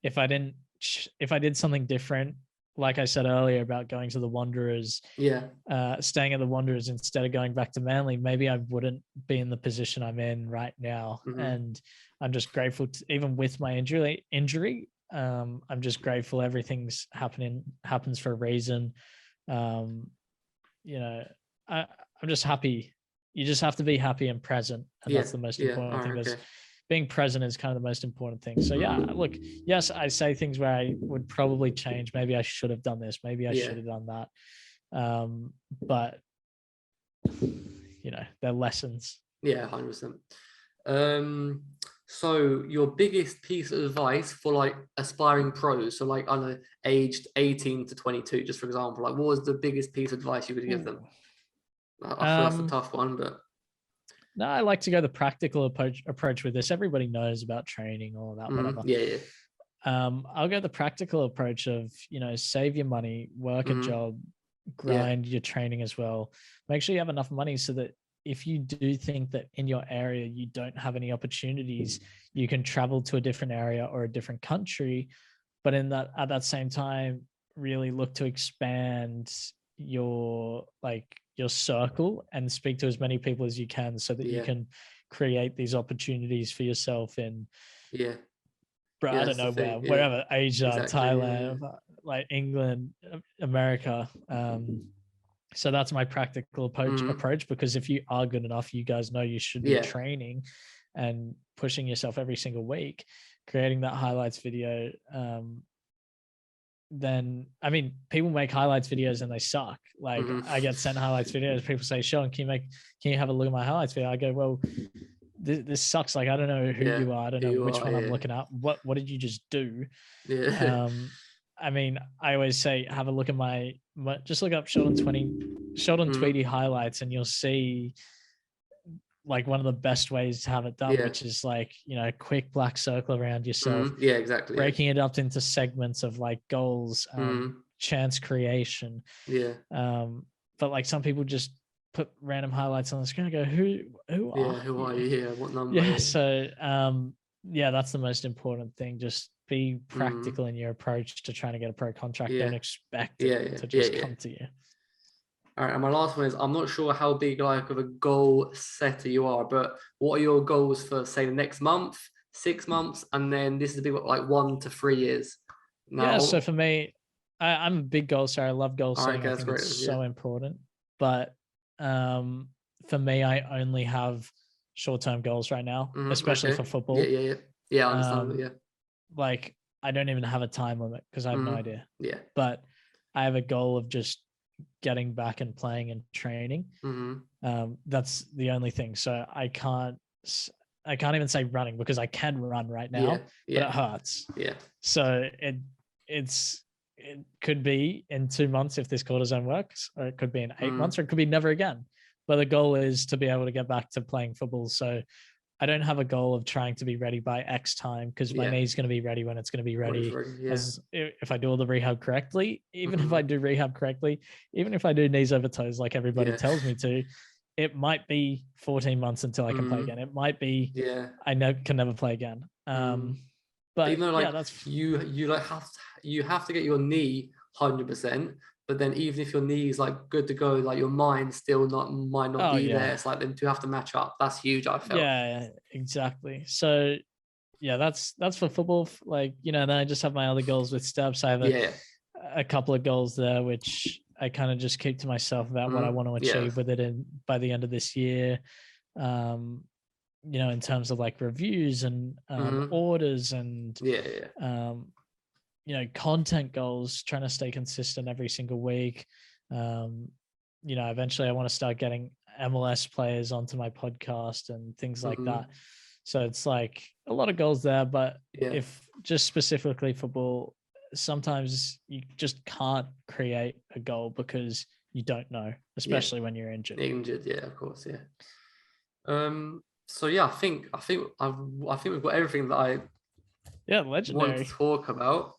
[SPEAKER 2] If I did something different, like I said earlier about going to the Wanderers, staying at the Wanderers instead of going back to Manly, maybe I wouldn't be in the position I'm in right now. And I'm just grateful even with my injury, I'm just grateful everything's happens for a reason. You know, I'm just happy. You just have to be happy and present. And that's the most important thing. Because being present is kind of the most important thing. So yeah, look, yes, I say things where I would probably change. Maybe I should have done this. Maybe I should have done that. But you know, they're lessons.
[SPEAKER 1] Yeah, 100%. So your biggest piece of advice for like aspiring pros, so like, I don't know, aged 18 to 22, just for example, like what was the biggest piece of advice you would give them? I feel that's a tough one, but.
[SPEAKER 2] No, I like to go the practical approach with this. Everybody knows about training, all that, whatever.
[SPEAKER 1] Yeah.
[SPEAKER 2] I'll go the practical approach of, you know, save your money, work a job, grind your training as well. Make sure you have enough money so that if you do think that in your area you don't have any opportunities, you can travel to a different area or a different country. But at that same time, really look to expand your circle and speak to as many people as you can so that you can create these opportunities for yourself in I don't know wherever, Asia, Thailand, like England, America. So that's my practical approach, because if you are good enough, you guys know you should be training and pushing yourself every single week, creating that highlights video. Then, I mean, people make highlights videos and they suck. Like I get sent highlights videos. People say, Sheldon, can you have a look at my highlights video? I go, well, this sucks. Like, I don't know who you are. I don't know which one I'm looking at. What did you just do? I mean, I always say, have a look at just look up Sheldon Tweedie highlights, and you'll see like one of the best ways to have it done, which is like, you know, a quick black circle around yourself.
[SPEAKER 1] Exactly.
[SPEAKER 2] Breaking it up into segments of like goals, chance creation. But like some people just put random highlights on the screen and go, who are you? What number? So that's the most important thing. Just be practical in your approach to trying to get a pro contract. Don't expect it to just come to you.
[SPEAKER 1] All right, and my last one is, I'm not sure how big like of a goal setter you are, but what are your goals for, say, the next month, 6 months, and then this is a big one, like 1 to 3 years?
[SPEAKER 2] Now, so for me, I'm a big goal setter. I love goal setting. I think it's so important. But for me, I only have short-term goals right now, especially for football.
[SPEAKER 1] Yeah, understandable.
[SPEAKER 2] Like, I don't even have a time limit because I have no idea. But I have a goal of just getting back and playing and training. That's the only thing. So I can't even say running, because I can run right now, but it hurts. So it could be in 2 months if this cortisone works, or it could be in 8 months, or it could be never again. But the goal is to be able to get back to playing football. So I don't have a goal of trying to be ready by X time, because my knee's going to be ready when it's going to be ready. As if I do all the rehab correctly, even if I do rehab correctly, even if I do knees over toes like everybody tells me to, it might be 14 months until I can play again. It might be I can never play again. But even though like that's you have to get your knee 100%. But then even if your knee is like good to go, like your mind still might not be there. It's like them two have to match up. That's huge, I felt. Yeah, exactly. So that's for football. Like, you know, then I just have my other goals with steps. I have a couple of goals there, which I kind of just keep to myself about what I want to achieve with it by the end of this year. in terms of like reviews and orders and content goals, trying to stay consistent every single week. Eventually I want to start getting MLS players onto my podcast and things like that. So it's like a lot of goals there, but if just specifically football, sometimes you just can't create a goal because you don't know, especially when you're injured.
[SPEAKER 1] Yeah, of course, yeah. So yeah, I think we've got everything that I
[SPEAKER 2] legendary
[SPEAKER 1] want to talk about.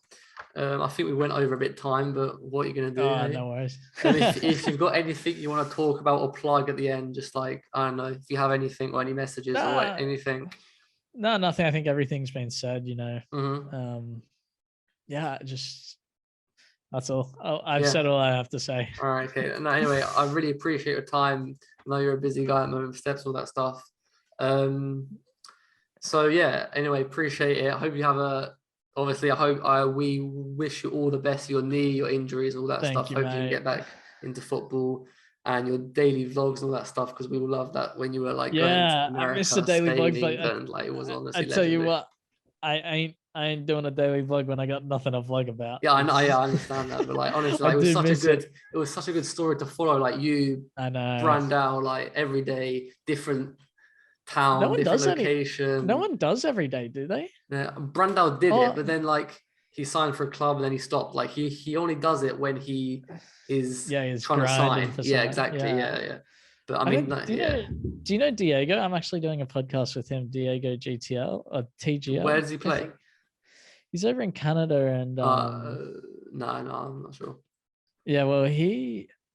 [SPEAKER 1] I think we went over a bit time, but what are you going to do?
[SPEAKER 2] No worries.
[SPEAKER 1] And if you've got anything you want to talk about or plug at the end, just like, I don't know, if you have anything or any messages or anything.
[SPEAKER 2] No, nothing. I think everything's been said, just that's all. I've said all I have to say.
[SPEAKER 1] All right, okay. No, anyway, I really appreciate your time. I know you're a busy guy at the moment, steps, all that stuff. So yeah, anyway, appreciate it. I hope you have we wish you all the best for your knee, your injuries, all that stuff. Hope you can get back into football and your daily vlogs and all that stuff, because we will love that when you were like going to America,
[SPEAKER 2] I miss the daily vlogs.
[SPEAKER 1] England, like it was honestly
[SPEAKER 2] I tell you what, I ain't doing a daily vlog when I got nothing to vlog about.
[SPEAKER 1] Yeah, I know, I understand that, but like honestly, like, it was such a good story to follow. Like you,
[SPEAKER 2] I know,
[SPEAKER 1] Brandao, like every day, different town, different location.
[SPEAKER 2] No one does every day, do they?
[SPEAKER 1] Yeah, Brandao did it, but then like he signed for a club and then he stopped. Like he only does it when he is trying to sign. Yeah, exactly. Yeah. But I mean,
[SPEAKER 2] do you know Diego? I'm actually doing a podcast with him, Diego GTL or TGL.
[SPEAKER 1] Where does he play?
[SPEAKER 2] He's over in Canada and
[SPEAKER 1] no, I'm not sure.
[SPEAKER 2] Yeah, well,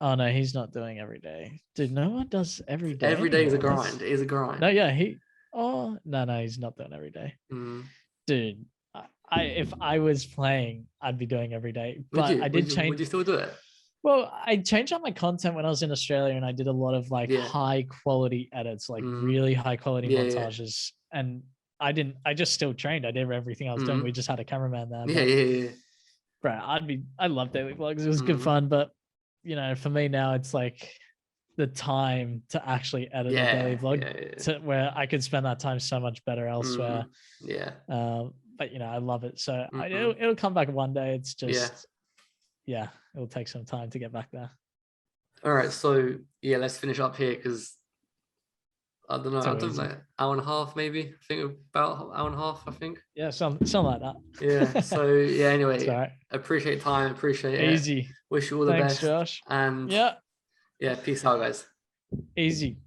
[SPEAKER 2] oh no, he's not doing every day. Dude, no one does every day.
[SPEAKER 1] Every day is a grind. It is a grind.
[SPEAKER 2] No, yeah, no, he's not doing every day. Dude, if I was playing, I'd be doing every day. But I did change.
[SPEAKER 1] Would you still do it?
[SPEAKER 2] Well, I changed up my content when I was in Australia, and I did a lot of like high quality edits, like really high quality montages. And I just still trained. I did everything I was doing. We just had a cameraman there.
[SPEAKER 1] Yeah.
[SPEAKER 2] Bro, I love daily vlogs. It was good fun, but for me now, it's like the time to actually edit a daily vlog to where I could spend that time so much better elsewhere. But I love it. So it'll come back one day. It's just it'll take some time to get back there. All
[SPEAKER 1] right, so let's finish up here because I don't know. I don't know, like hour and a half maybe. I think about hour and a half. I think.
[SPEAKER 2] Yeah, something like that.
[SPEAKER 1] Yeah. So anyway, appreciate time. Appreciate it.
[SPEAKER 2] Easy.
[SPEAKER 1] Wish you all the best,
[SPEAKER 2] Josh.
[SPEAKER 1] And peace out, guys.
[SPEAKER 2] Easy.